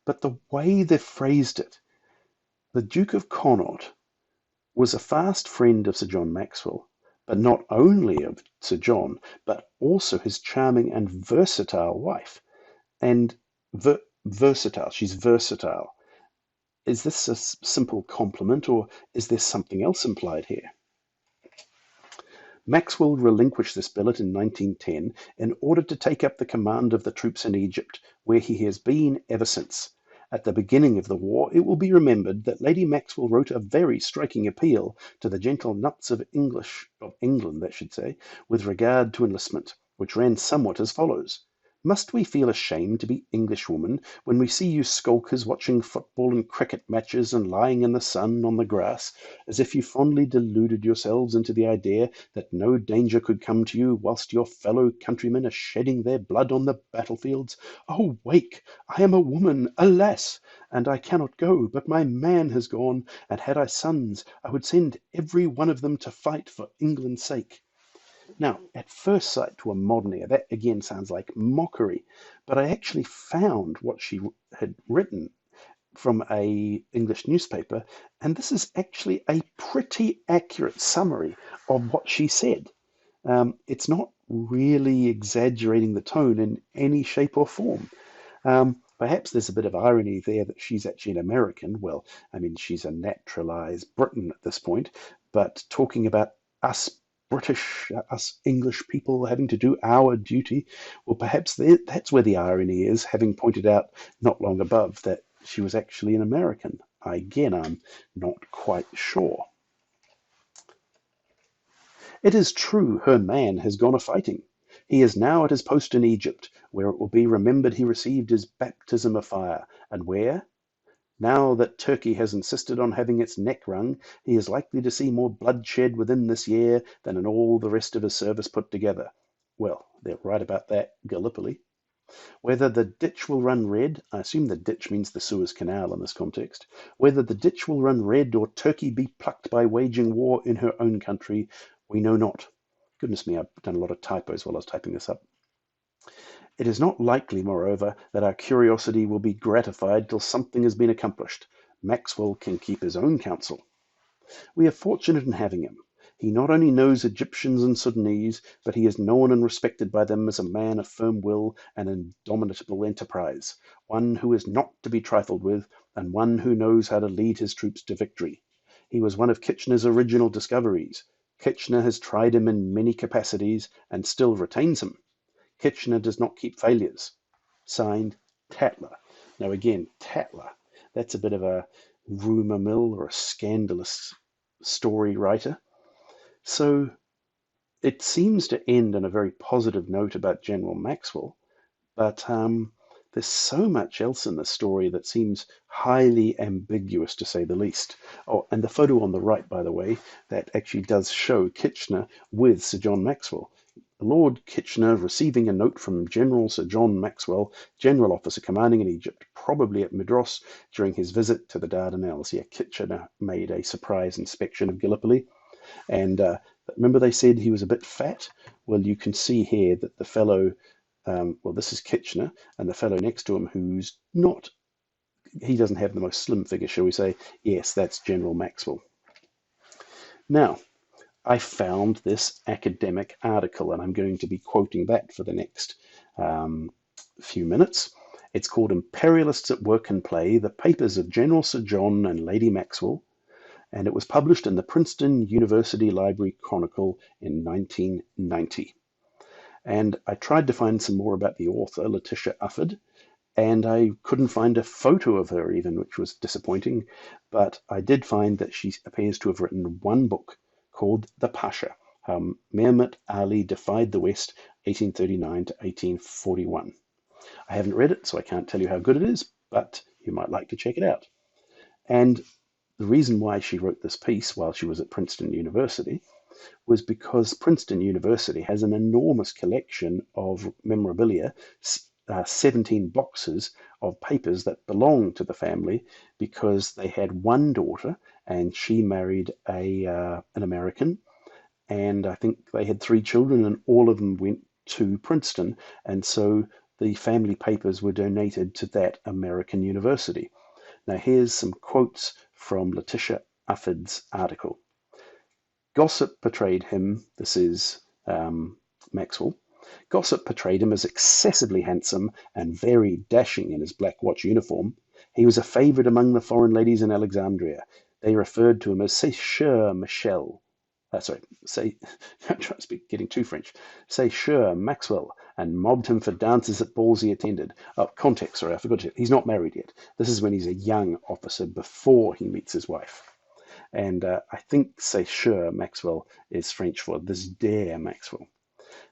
But the way they phrased it, the Duke of Connaught was a fast friend of Sir John Maxwell, but not only of Sir John, but also his charming and versatile wife. And versatile, she's versatile. Is this a simple compliment, or is there something else implied here? Maxwell relinquished this billet in 1910 in order to take up the command of the troops in Egypt, where he has been ever since. At the beginning of the war, it will be remembered that Lady Maxwell wrote a very striking appeal to the gentle nuts of England, with regard to enlistment, which ran somewhat as follows. Must we feel ashamed to be Englishwomen when we see you skulkers watching football and cricket matches and lying in the sun on the grass, as if you fondly deluded yourselves into the idea that no danger could come to you whilst your fellow countrymen are shedding their blood on the battlefields? Oh, wake! I am a woman, alas! And I cannot go, but my man has gone, and had I sons, I would send every one of them to fight for England's sake. Now, at first sight, to a modern ear, that again sounds like mockery, but I actually found what she had written from a English newspaper, and this is actually a pretty accurate summary of what she said. It's not really exaggerating the tone in any shape or form. Perhaps there's a bit of irony there that she's actually an American. Well, I mean, she's a naturalized Briton at this point, but talking about us British, us English people having to do our duty, well, perhaps that's where the irony is, having pointed out not long above that she was actually an American. Again, I'm not quite sure. It is true her man has gone a-fighting. He is now at his post in Egypt, where it will be remembered he received his baptism of fire, and where, now that Turkey has insisted on having its neck wrung, he is likely to see more bloodshed within this year than in all the rest of his service put together. Well, they're right about that, Gallipoli. Whether the ditch will run red, I assume the ditch means the Suez Canal in this context, whether the ditch will run red or Turkey be plucked by waging war in her own country, we know not. Goodness me, I've done a lot of typos while I was typing this up. It is not likely, moreover, that our curiosity will be gratified till something has been accomplished. Maxwell can keep his own counsel. We are fortunate in having him. He not only knows Egyptians and Sudanese, but he is known and respected by them as a man of firm will and indomitable enterprise, one who is not to be trifled with, and one who knows how to lead his troops to victory. He was one of Kitchener's original discoveries. Kitchener has tried him in many capacities and still retains him. Kitchener does not keep failures. Signed, Tatler. Now again, Tatler, that's a bit of a rumour mill or a scandalous story writer. So it seems to end on a very positive note about General Maxwell, but there's so much else in the story that seems highly ambiguous, to say the least. Oh, and the photo on the right, by the way, that actually does show Kitchener with Sir John Maxwell. Lord Kitchener receiving a note from General Sir John Maxwell, General Officer commanding in Egypt, probably at Madras during his visit to the Dardanelles. Yeah, Kitchener made a surprise inspection of Gallipoli. And remember they said he was a bit fat? Well, you can see here that the fellow, well, this is Kitchener, and the fellow next to him who's not, he doesn't have the most slim figure, shall we say. Yes, that's General Maxwell. Now, I found this academic article, and I'm going to be quoting that for the next few minutes. It's called Imperialists at Work and Play, The Papers of General Sir John and Lady Maxwell, and it was published in the Princeton University Library Chronicle in 1990. And I tried to find some more about the author, Letitia Ufford, and I couldn't find a photo of her even, which was disappointing, but I did find that she appears to have written one book called The Pasha, How Mehemet Ali Defied the West, 1839 to 1841. I haven't read it, so I can't tell you how good it is, but you might like to check it out. And the reason why she wrote this piece while she was at Princeton University was because Princeton University has an enormous collection of memorabilia, 17 boxes of papers that belong to the family because they had one daughter and she married an American, and I think they had 3 children and all of them went to Princeton, and so the family papers were donated to that American university. Now here's some quotes from Letitia Ufford's article. Gossip portrayed him, this is Maxwell, Gossip portrayed him as excessively handsome and very dashing in his black watch uniform. He was a favourite among the foreign ladies in Alexandria. They referred to him as C'est cher Michel. I'm trying to speak, getting too French. C'est cher Maxwell, and mobbed him for dances at balls he attended. Oh, context, sorry, I forgot to. He's not married yet. This is when he's a young officer before he meets his wife. And I think C'est cher Maxwell is French for this dear Maxwell.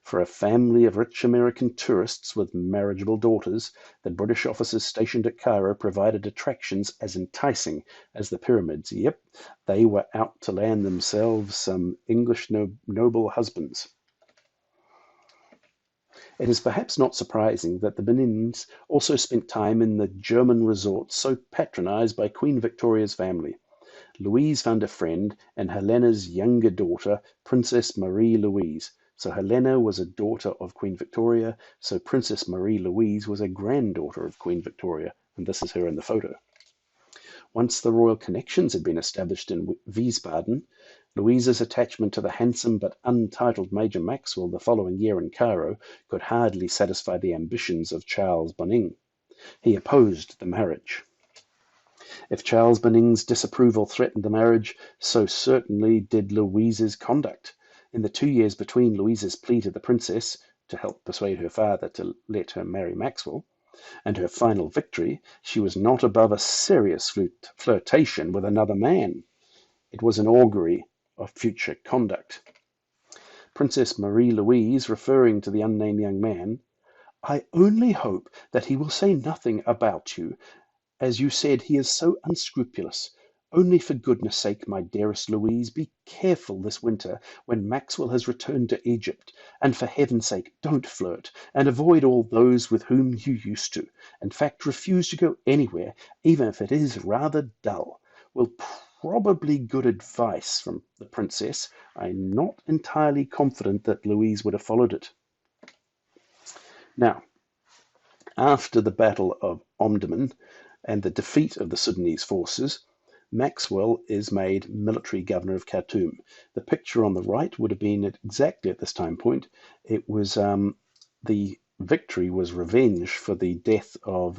For a family of rich American tourists with marriageable daughters, the British officers stationed at Cairo provided attractions as enticing as the pyramids. Yep, they were out to land themselves some English noble husbands. It is perhaps not surprising that the Benins also spent time in the German resorts so patronized by Queen Victoria's family. Louise found a friend in Helena's younger daughter, Princess Marie Louise. So Helena was a daughter of Queen Victoria, so Princess Marie Louise was a granddaughter of Queen Victoria, and this is her in the photo. Once the royal connections had been established in Wiesbaden, Louisa's attachment to the handsome but untitled Major Maxwell the following year in Cairo could hardly satisfy the ambitions of Charles Bonning. He opposed the marriage. If Charles Bonning's disapproval threatened the marriage, so certainly did Louisa's conduct. In the 2 years between Louisa's plea to the princess to help persuade her father to let her marry Maxwell and her final victory, she was not above a serious flirtation with another man. It was an augury of future conduct. Princess Marie-Louise, referring to the unnamed young man, "I only hope that he will say nothing about you. As you said, he is so unscrupulous. Only for goodness sake, my dearest Louise, be careful this winter when Maxwell has returned to Egypt, and for heaven's sake don't flirt, and avoid all those with whom you used to. In fact, refuse to go anywhere, even if it is rather dull." Well, probably good advice from the princess. I'm not entirely confident that Louise would have followed it. Now, after the Battle of Omdurman and the defeat of the Sudanese forces, Maxwell is made military governor of Khartoum. The picture on the right would have been exactly at this time point. It was the victory was revenge for the death of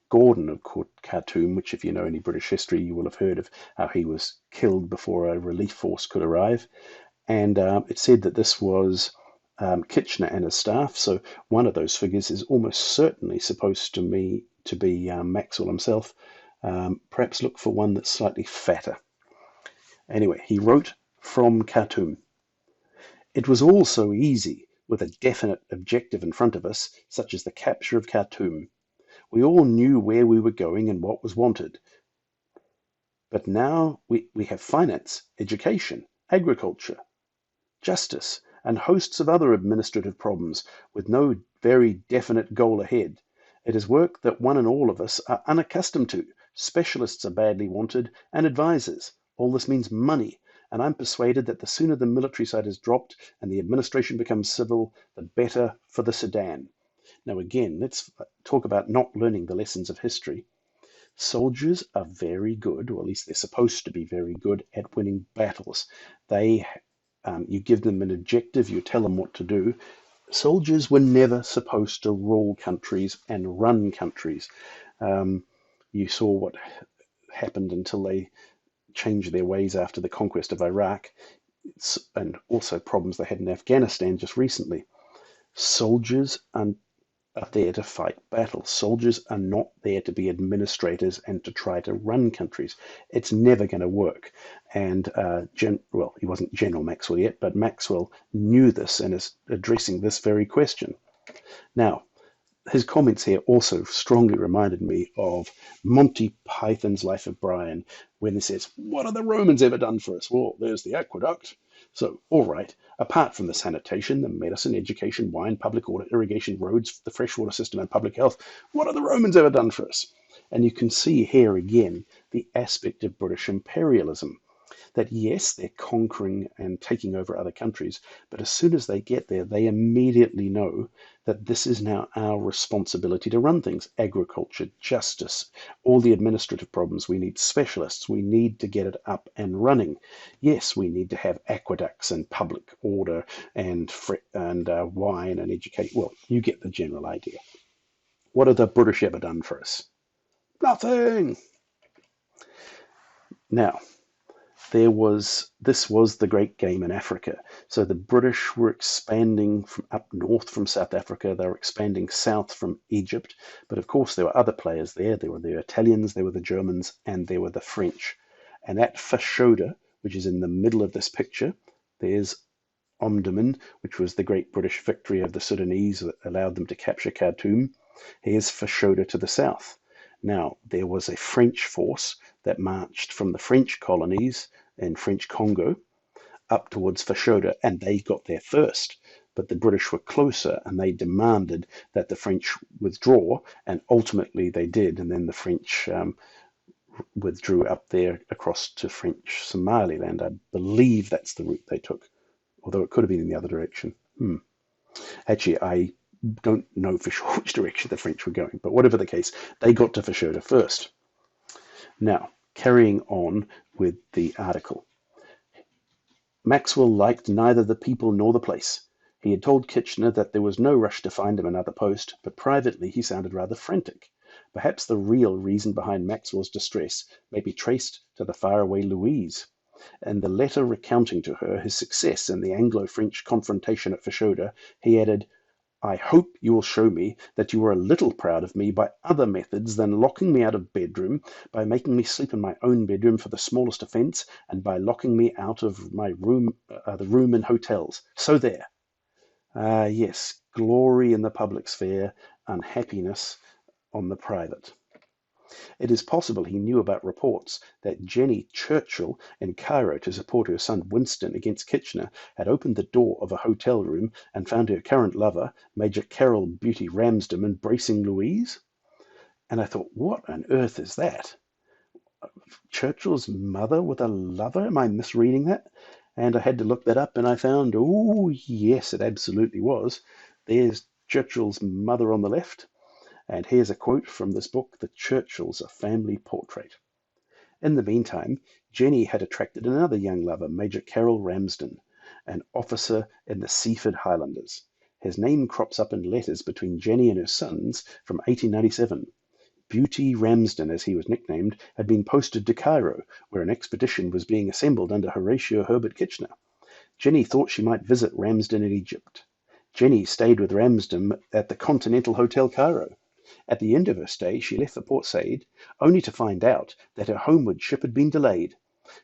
Gordon of Khartoum, which if you know any British history, you will have heard of how he was killed before a relief force could arrive. And it said that this was Kitchener and his staff. So one of those figures is almost certainly supposed to be Maxwell himself. Perhaps look for one that's slightly fatter. Anyway, he wrote from Khartoum. It was all so easy with a definite objective in front of us, such as the capture of Khartoum. We all knew where we were going and what was wanted. But now we have finance, education, agriculture, justice, and hosts of other administrative problems with no very definite goal ahead. It is work that one and all of us are unaccustomed to. Specialists are badly wanted, and advisors. All this means money, and I'm persuaded that the sooner the military side is dropped and the administration becomes civil, the better for the Sudan. Now again, let's talk about not learning the lessons of history. Soldiers are very good, or at least they're supposed to be very good, at winning battles. You give them an objective, you tell them what to do. Soldiers were never supposed to rule countries and run countries. You saw what happened until they changed their ways after the conquest of Iraq, and also problems they had in Afghanistan just recently. Soldiers are there to fight battles. Soldiers are not there to be administrators and to try to run countries. It's never going to work. And, he wasn't General Maxwell yet, but Maxwell knew this and is addressing this very question. Now, his comments here also strongly reminded me of Monty Python's Life of Brian, when he says, "What have the Romans ever done for us?" Well, there's the aqueduct. So, all right, apart from the sanitation, the medicine, education, wine, public order, irrigation, roads, the freshwater system, and public health, what have the Romans ever done for us? And you can see here again the aspect of British imperialism. That yes, they're conquering and taking over other countries, but as soon as they get there, they immediately know that this is now our responsibility to run things. Agriculture, justice, all the administrative problems. We need specialists. We need to get it up and running. Yes, we need to have aqueducts and public order and wine and education. Well, you get the general idea. What have the British ever done for us? Nothing. Now, this was the great game in Africa. So the British were expanding from up north from South Africa. They were expanding south from Egypt. But of course, there were other players there. There were the Italians, there were the Germans, and there were the French. And at Fashoda, which is in the middle of this picture, there's Omdurman, which was the great British victory of the Sudanese that allowed them to capture Khartoum. Here's Fashoda to the south. Now, there was a French force that marched from the French colonies in French Congo up towards Fashoda, and they got there first. But the British were closer, and they demanded that the French withdraw, and ultimately they did. And then the French withdrew up there across to French Somaliland. I believe that's the route they took, although it could have been in the other direction. Actually, I don't know for sure which direction the French were going, but whatever the case, they got to Fashoda first. Now, carrying on with the article. Maxwell liked neither the people nor the place. He had told Kitchener that there was no rush to find him another post, but privately he sounded rather frantic. Perhaps the real reason behind Maxwell's distress may be traced to the faraway Louise. In the letter recounting to her his success in the Anglo-French confrontation at Fashoda, he added, I hope you will show me that you are a little proud of me by other methods than locking me out of bedroom, by making me sleep in my own bedroom for the smallest offence, and by locking me out of my room, the room in hotels. So there. Yes, glory in the public sphere, unhappiness on the private. It is possible he knew about reports that Jenny Churchill in Cairo to support her son Winston against Kitchener had opened the door of a hotel room and found her current lover, Major Carroll Beauty Ramsden, embracing Louise. And I thought, what on earth is that? Churchill's mother with a lover? Am I misreading that? And I had to look that up and I found, oh, yes, it absolutely was. There's Churchill's mother on the left. And here's a quote from this book, The Churchills, A Family Portrait. In the meantime, Jenny had attracted another young lover, Major Carroll Ramsden, an officer in the Seaford Highlanders. His name crops up in letters between Jenny and her sons from 1897. Beauty Ramsden, as he was nicknamed, had been posted to Cairo, where an expedition was being assembled under Horatio Herbert Kitchener. Jenny thought she might visit Ramsden in Egypt. Jenny stayed with Ramsden at the Continental Hotel Cairo. At the end of her stay, she left for Port Said, only to find out that her homeward ship had been delayed.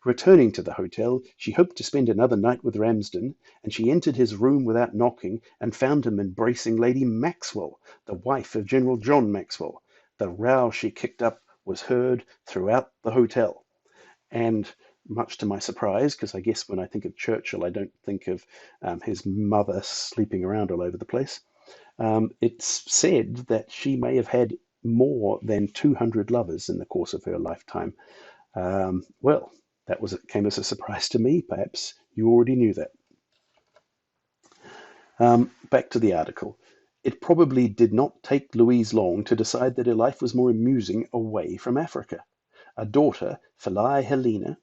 Returning to the hotel, she hoped to spend another night with Ramsden, and she entered his room without knocking and found him embracing Lady Maxwell, the wife of General John Maxwell. The row she kicked up was heard throughout the hotel. And much to my surprise, because I guess when I think of Churchill, I don't think of his mother sleeping around all over the place. It's said that she may have had more than 200 lovers in the course of her lifetime. Well, came as a surprise to me. Perhaps you already knew that. Back to the article. It probably did not take Louise long to decide that her life was more amusing away from Africa. A daughter, Philae Helena,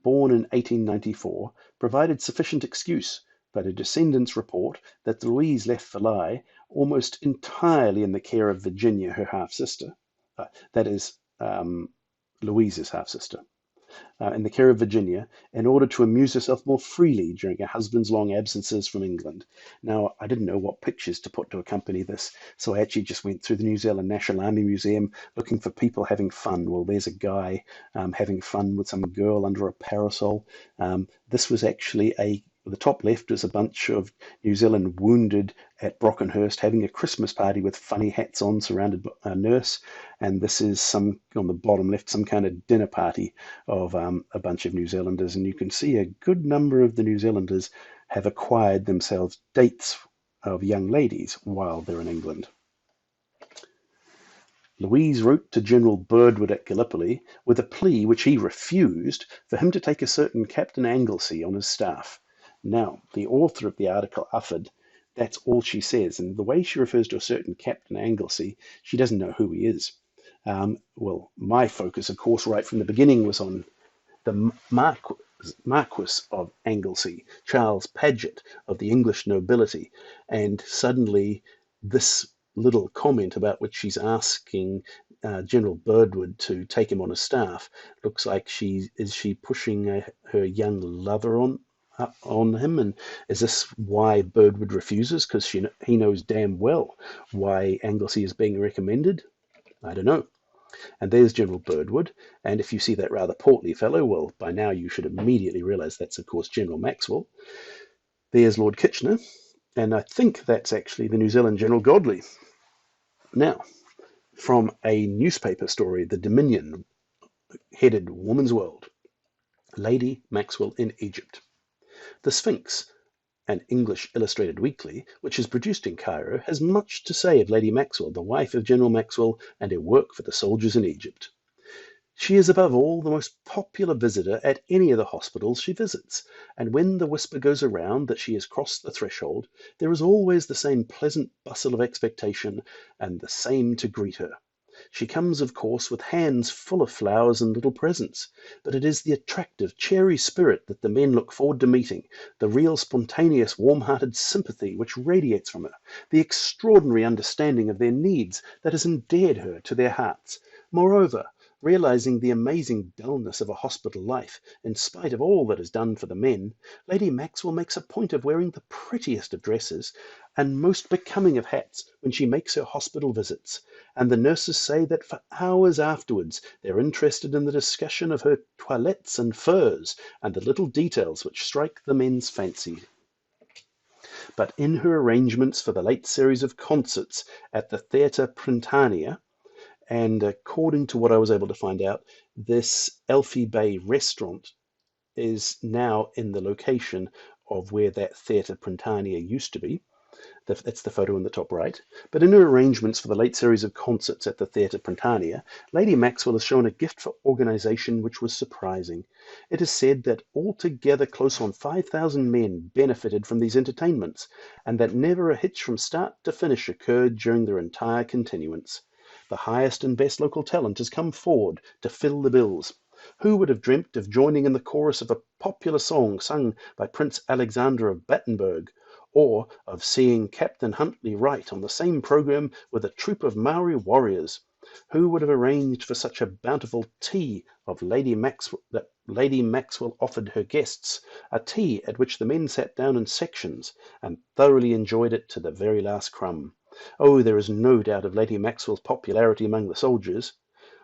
born in 1894, provided sufficient excuse, but her descendants report that Louise left Philae almost entirely in the care of Virginia, her half-sister. That is, Louise's half-sister. In the care of Virginia, in order to amuse herself more freely during her husband's long absences from England. Now, I didn't know what pictures to put to accompany this, so I actually just went through the New Zealand National Army Museum looking for people having fun. Well, there's a guy having fun with some girl under a parasol. This was actually the top left is a bunch of New Zealand wounded at Brockenhurst having a Christmas party with funny hats on, surrounded by a nurse. And this is on the bottom left, some kind of dinner party of a bunch of New Zealanders. And you can see a good number of the New Zealanders have acquired themselves dates of young ladies while they're in England. Louise wrote to General Birdwood at Gallipoli with a plea which he refused for him to take a certain Captain Anglesey on his staff. Now, the author of the article offered, that's all she says, and the way she refers to a certain Captain Anglesey, she doesn't know who he is. Well, my focus, of course, right from the beginning was on the Marquess of Anglesey, Charles Paget of the English nobility, and suddenly this little comment about which she's asking General Birdwood to take him on his staff looks like she pushing her young lover on him, and is this why Birdwood refuses? Because he knows damn well why Anglesey is being recommended. I don't know. And there's General Birdwood, and if you see that rather portly fellow, well, by now you should immediately realize that's, of course, General Maxwell. There's Lord Kitchener, and I think that's actually the New Zealand General Godley. Now, from a newspaper story, The Dominion, headed Woman's World, Lady Maxwell in Egypt. The Sphinx, an English illustrated weekly, which is produced in Cairo, has much to say of Lady Maxwell, the wife of General Maxwell, and her work for the soldiers in Egypt. She is above all the most popular visitor at any of the hospitals she visits, and when the whisper goes around that she has crossed the threshold, there is always the same pleasant bustle of expectation and the same to greet her. She comes, of course, with hands full of flowers and little presents, but it is the attractive, cheery spirit that the men look forward to meeting, the real spontaneous, warm-hearted sympathy which radiates from her, the extraordinary understanding of their needs that has endeared her to their hearts. Moreover, realizing the amazing dullness of a hospital life, in spite of all that is done for the men, Lady Maxwell makes a point of wearing the prettiest of dresses and most becoming of hats when she makes her hospital visits, and the nurses say that for hours afterwards they're interested in the discussion of her toilettes and furs and the little details which strike the men's fancy. But in her arrangements for the late series of concerts at the Theatre Printania, and according to what I was able to find out, this Elfie Bay restaurant is now in the location of where that Theatre Printania used to be. That's the photo in the top right. But in her arrangements for the late series of concerts at the Theatre Printania, Lady Maxwell has shown a gift for organisation which was surprising. It is said that altogether close on 5,000 men benefited from these entertainments, and that never a hitch from start to finish occurred during their entire continuance. The highest and best local talent has come forward to fill the bills. Who would have dreamt of joining in the chorus of a popular song sung by Prince Alexander of Battenberg, or of seeing Captain Huntley Wright on the same programme with a troop of Maori warriors? Who would have arranged for such a bountiful tea of Lady Maxwell that Lady Maxwell offered her guests, a tea at which the men sat down in sections and thoroughly enjoyed it to the very last crumb? Oh, there is no doubt of Lady Maxwell's popularity among the soldiers,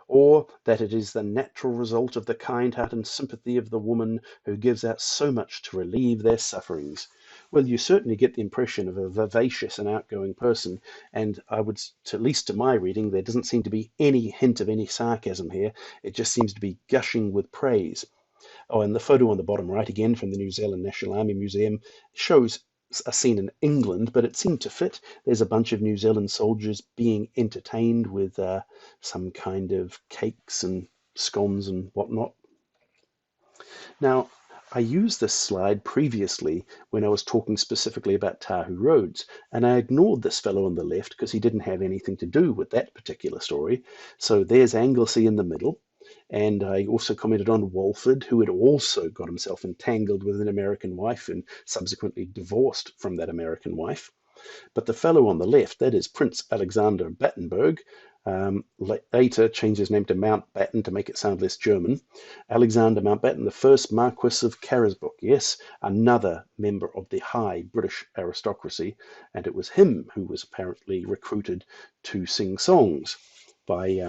or that it is the natural result of the kind heart and sympathy of the woman who gives out so much to relieve their sufferings. Well, you certainly get the impression of a vivacious and outgoing person, and I would, at least to my reading, there doesn't seem to be any hint of any sarcasm here. It just seems to be gushing with praise. Oh, and the photo on the bottom right, again from the New Zealand National Army Museum, shows a scene in England, but it seemed to fit. There's a bunch of New Zealand soldiers being entertained with some kind of cakes and scones and whatnot. Now, I used this slide previously when I was talking specifically about Tahu Rhodes, and I ignored this fellow on the left because he didn't have anything to do with that particular story. So there's Anglesey in the middle, and I also commented on Walford, who had also got himself entangled with an American wife and subsequently divorced from that American wife. But the fellow on the left, that is Prince Alexander Battenberg, later changed his name to Mountbatten to make it sound less German. Alexander Mountbatten, the first Marquess of Carisbrooke, yes, another member of the high British aristocracy, and it was him who was apparently recruited to sing songs by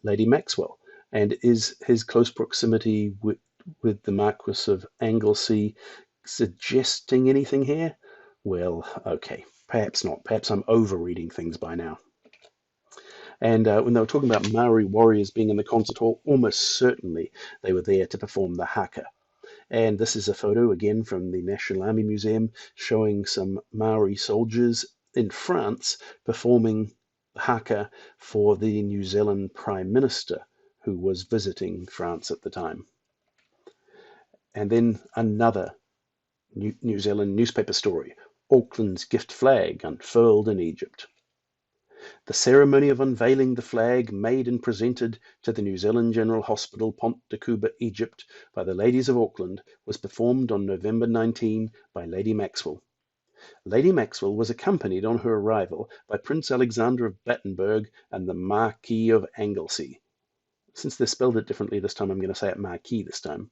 Lady Maxwell. And is his close proximity with the Marquess of Anglesey suggesting anything here? Well, okay, perhaps not. Perhaps I'm overreading things by now. And when they were talking about Maori warriors being in the concert hall, almost certainly they were there to perform the haka. And this is a photo again from the National Army Museum showing some Maori soldiers in France performing haka for the New Zealand Prime Minister who was visiting France at the time. And then another New Zealand newspaper story, Auckland's gift flag unfurled in Egypt. The ceremony of unveiling the flag made and presented to the New Zealand General Hospital, Pont de Cuba, Egypt, by the ladies of Auckland was performed on November 19 by Lady Maxwell. Lady Maxwell was accompanied on her arrival by Prince Alexander of Battenberg and the Marquis of Anglesey. Since they spelled it differently this time, I'm going to say it Marquis this time.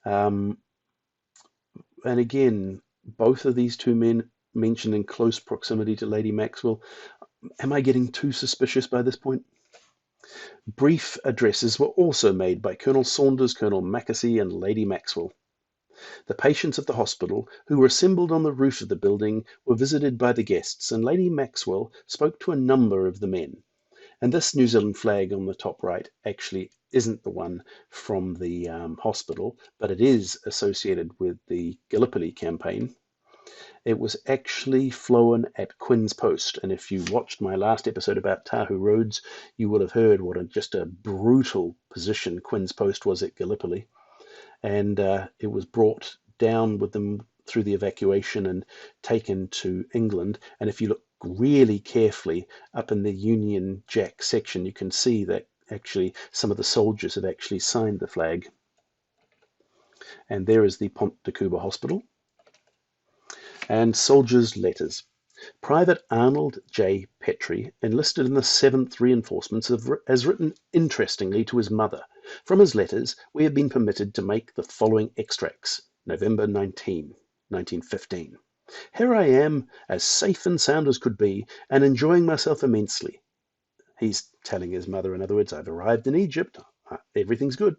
And again, both of these two men mentioned in close proximity to Lady Maxwell. Am I getting too suspicious by this point? Brief addresses were also made by Colonel Saunders, Colonel Mackesy, and Lady Maxwell. The patients of the hospital, who were assembled on the roof of the building, were visited by the guests, and Lady Maxwell spoke to a number of the men. And this New Zealand flag on the top right actually isn't the one from the hospital, but it is associated with the Gallipoli campaign. It was actually flown at Quinn's Post, and if you watched my last episode about Tahu Rhodes, you will have heard what just a brutal position Quinn's Post was at Gallipoli. And it was brought down with them through the evacuation and taken to England. And if you look really carefully up in the Union Jack section, you can see that actually some of the soldiers have actually signed the flag. And there is the Pont de Cuba Hospital. And soldiers' letters. Private Arnold J. Petrie enlisted in the 7th Reinforcements has written interestingly to his mother. From his letters, we have been permitted to make the following extracts. November 19, 1915. Here I am, as safe and sound as could be, and enjoying myself immensely. He's telling his mother, in other words, I've arrived in Egypt. Everything's good.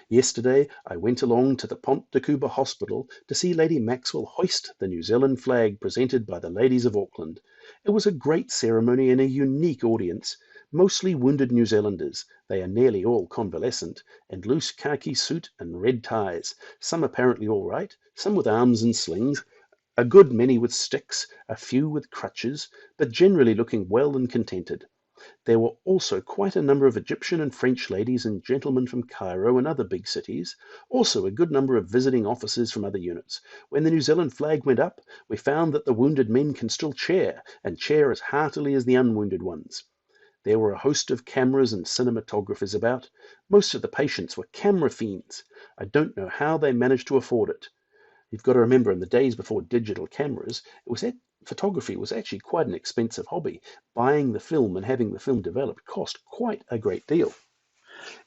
Yesterday I went along to the Pont de Cuba Hospital to see Lady Maxwell hoist the New Zealand flag presented by the ladies of Auckland. It was a great ceremony and a unique audience. Mostly wounded New Zealanders, they are nearly all convalescent, in loose khaki suit and red ties, some apparently all right, some with arms and slings, a good many with sticks, a few with crutches, but generally looking well and contented. There were also quite a number of Egyptian and French ladies and gentlemen from Cairo and other big cities, also a good number of visiting officers from other units. When the New Zealand flag went up, we found that the wounded men can still cheer, and cheer as heartily as the unwounded ones. There were a host of cameras and cinematographers about. Most of the patients were camera fiends. I don't know how they managed to afford it. You've got to remember, in the days before digital cameras, photography was actually quite an expensive hobby. Buying the film and having the film developed cost quite a great deal.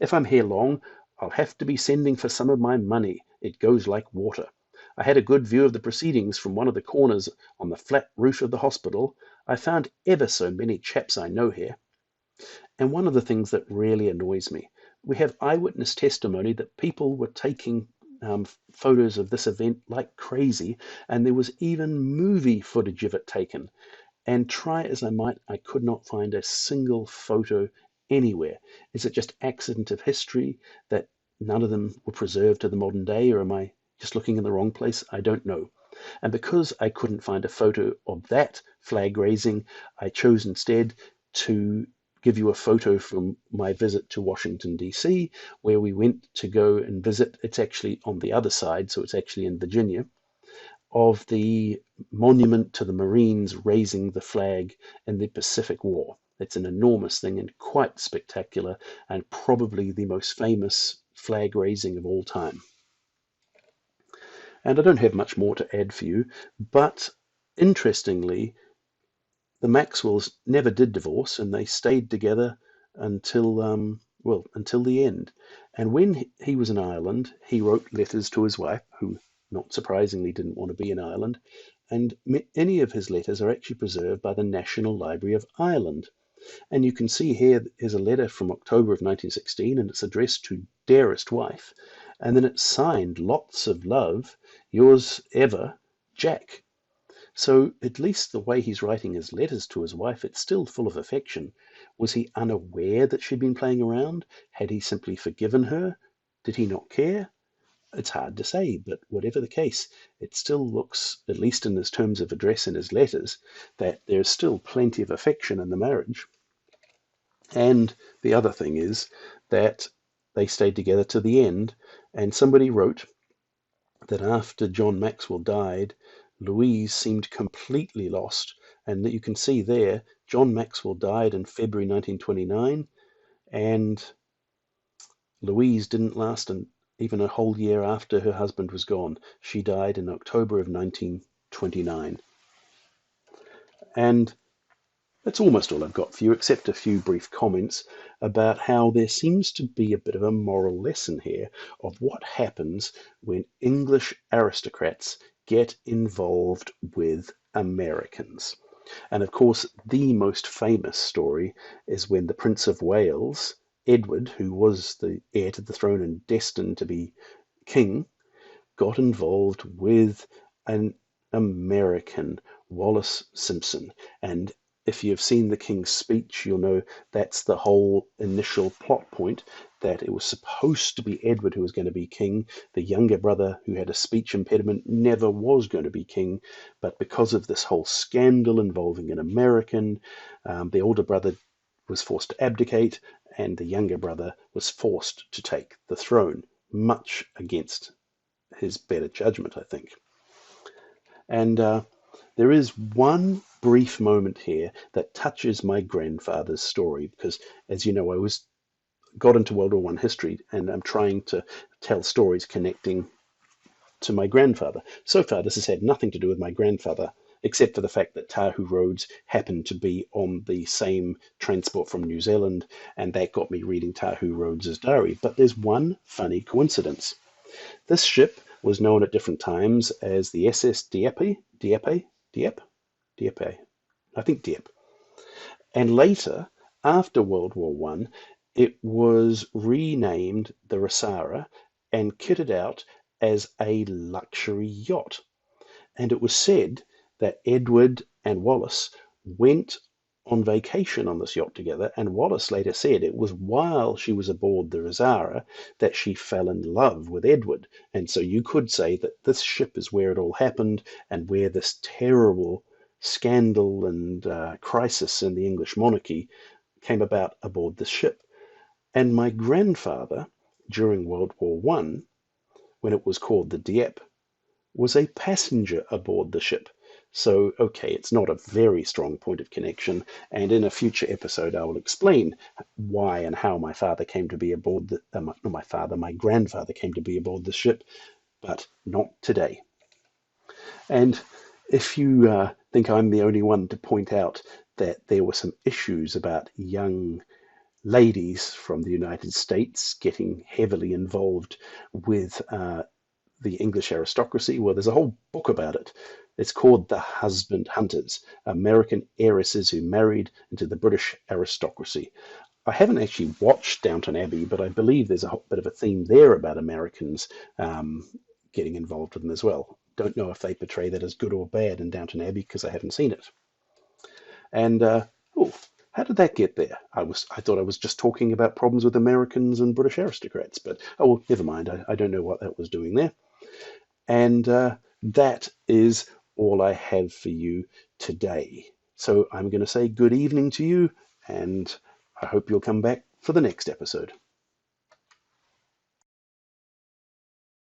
If I'm here long, I'll have to be sending for some of my money. It goes like water. I had a good view of the proceedings from one of the corners on the flat roof of the hospital. I found ever so many chaps I know here. And one of the things that really annoys me, we have eyewitness testimony that people were taking photos of this event like crazy, and there was even movie footage of it taken. And try as I might, I could not find a single photo anywhere. Is it just accident of history that none of them were preserved to the modern day, or am I just looking in the wrong place? I don't know. And because I couldn't find a photo of that flag raising, I chose instead to give you a photo from my visit to Washington, D.C., where we went to go and visit. It's actually on the other side, so it's actually in Virginia, of the monument to the Marines raising the flag in the Pacific War. It's an enormous thing and quite spectacular, and probably the most famous flag raising of all time. And I don't have much more to add for you, but interestingly, the Maxwells never did divorce, and they stayed together until until the end. And when he was in Ireland, he wrote letters to his wife, who, not surprisingly, didn't want to be in Ireland. And many of his letters are actually preserved by the National Library of Ireland. And you can see here is a letter from October of 1916, and it's addressed to dearest wife. And then it's signed, lots of love, yours ever, Jack. So at least the way he's writing his letters to his wife, it's still full of affection. Was he unaware that she'd been playing around? Had he simply forgiven her? Did he not care? It's hard to say, but whatever the case, it still looks, at least in his terms of address in his letters, that there's still plenty of affection in the marriage. And the other thing is that they stayed together to the end, and somebody wrote that after John Maxwell died, Louise seemed completely lost, and that you can see there, John Maxwell died in February 1929, and Louise didn't last even a whole year after her husband was gone. She died in October of 1929. And that's almost all I've got for you, except a few brief comments about how there seems to be a bit of a moral lesson here of what happens when English aristocrats get involved with Americans. And of course, the most famous story is when the Prince of Wales, Edward, who was the heir to the throne and destined to be king, got involved with an American, Wallace Simpson. And if you've seen the King's Speech, you'll know that's the whole initial plot point, that it was supposed to be Edward who was going to be king. The younger brother, who had a speech impediment, never was going to be king. But because of this whole scandal involving an American, the older brother was forced to abdicate, and the younger brother was forced to take the throne, much against his better judgment, I think. And There is one brief moment here that touches my grandfather's story because, as you know, got into World War One history and I'm trying to tell stories connecting to my grandfather. So far, this has had nothing to do with my grandfather, except for the fact that Tahu Rhodes happened to be on the same transport from New Zealand, and that got me reading Tahu Rhodes's diary. But there's one funny coincidence. This ship was known at different times as the SS Dieppe, I think Dieppe. And later, after World War One, it was renamed the Rosara and kitted out as a luxury yacht. And it was said that Edward and Wallace went on vacation on this yacht together, and Wallace later said it was while she was aboard the Rosara that she fell in love with Edward. And so you could say that this ship is where it all happened and where this terrible scandal and crisis in the English monarchy came about aboard this ship. And my grandfather, during World War One, when it was called the Dieppe, was a passenger aboard the ship. So, okay, it's not a very strong point of connection, and in a future episode I will explain why and how my father came to be aboard my grandfather came to be aboard the ship, but not today. And if you think I'm the only one to point out that there were some issues about young ladies from the United States getting heavily involved with the English aristocracy, well, there's a whole book about it. It's called The Husband Hunters, American Heiresses Who Married into the British Aristocracy. I haven't actually watched Downton Abbey, but I believe there's a whole bit of a theme there about Americans getting involved with them as well. Don't know if they portray that as good or bad in Downton Abbey because I haven't seen it. And oh, how did that get there? I thought I was just talking about problems with Americans and British aristocrats, but oh well, never mind. I don't know what that was doing there. And that is all I have for you today. So I'm going to say good evening to you, and I hope you'll come back for the next episode.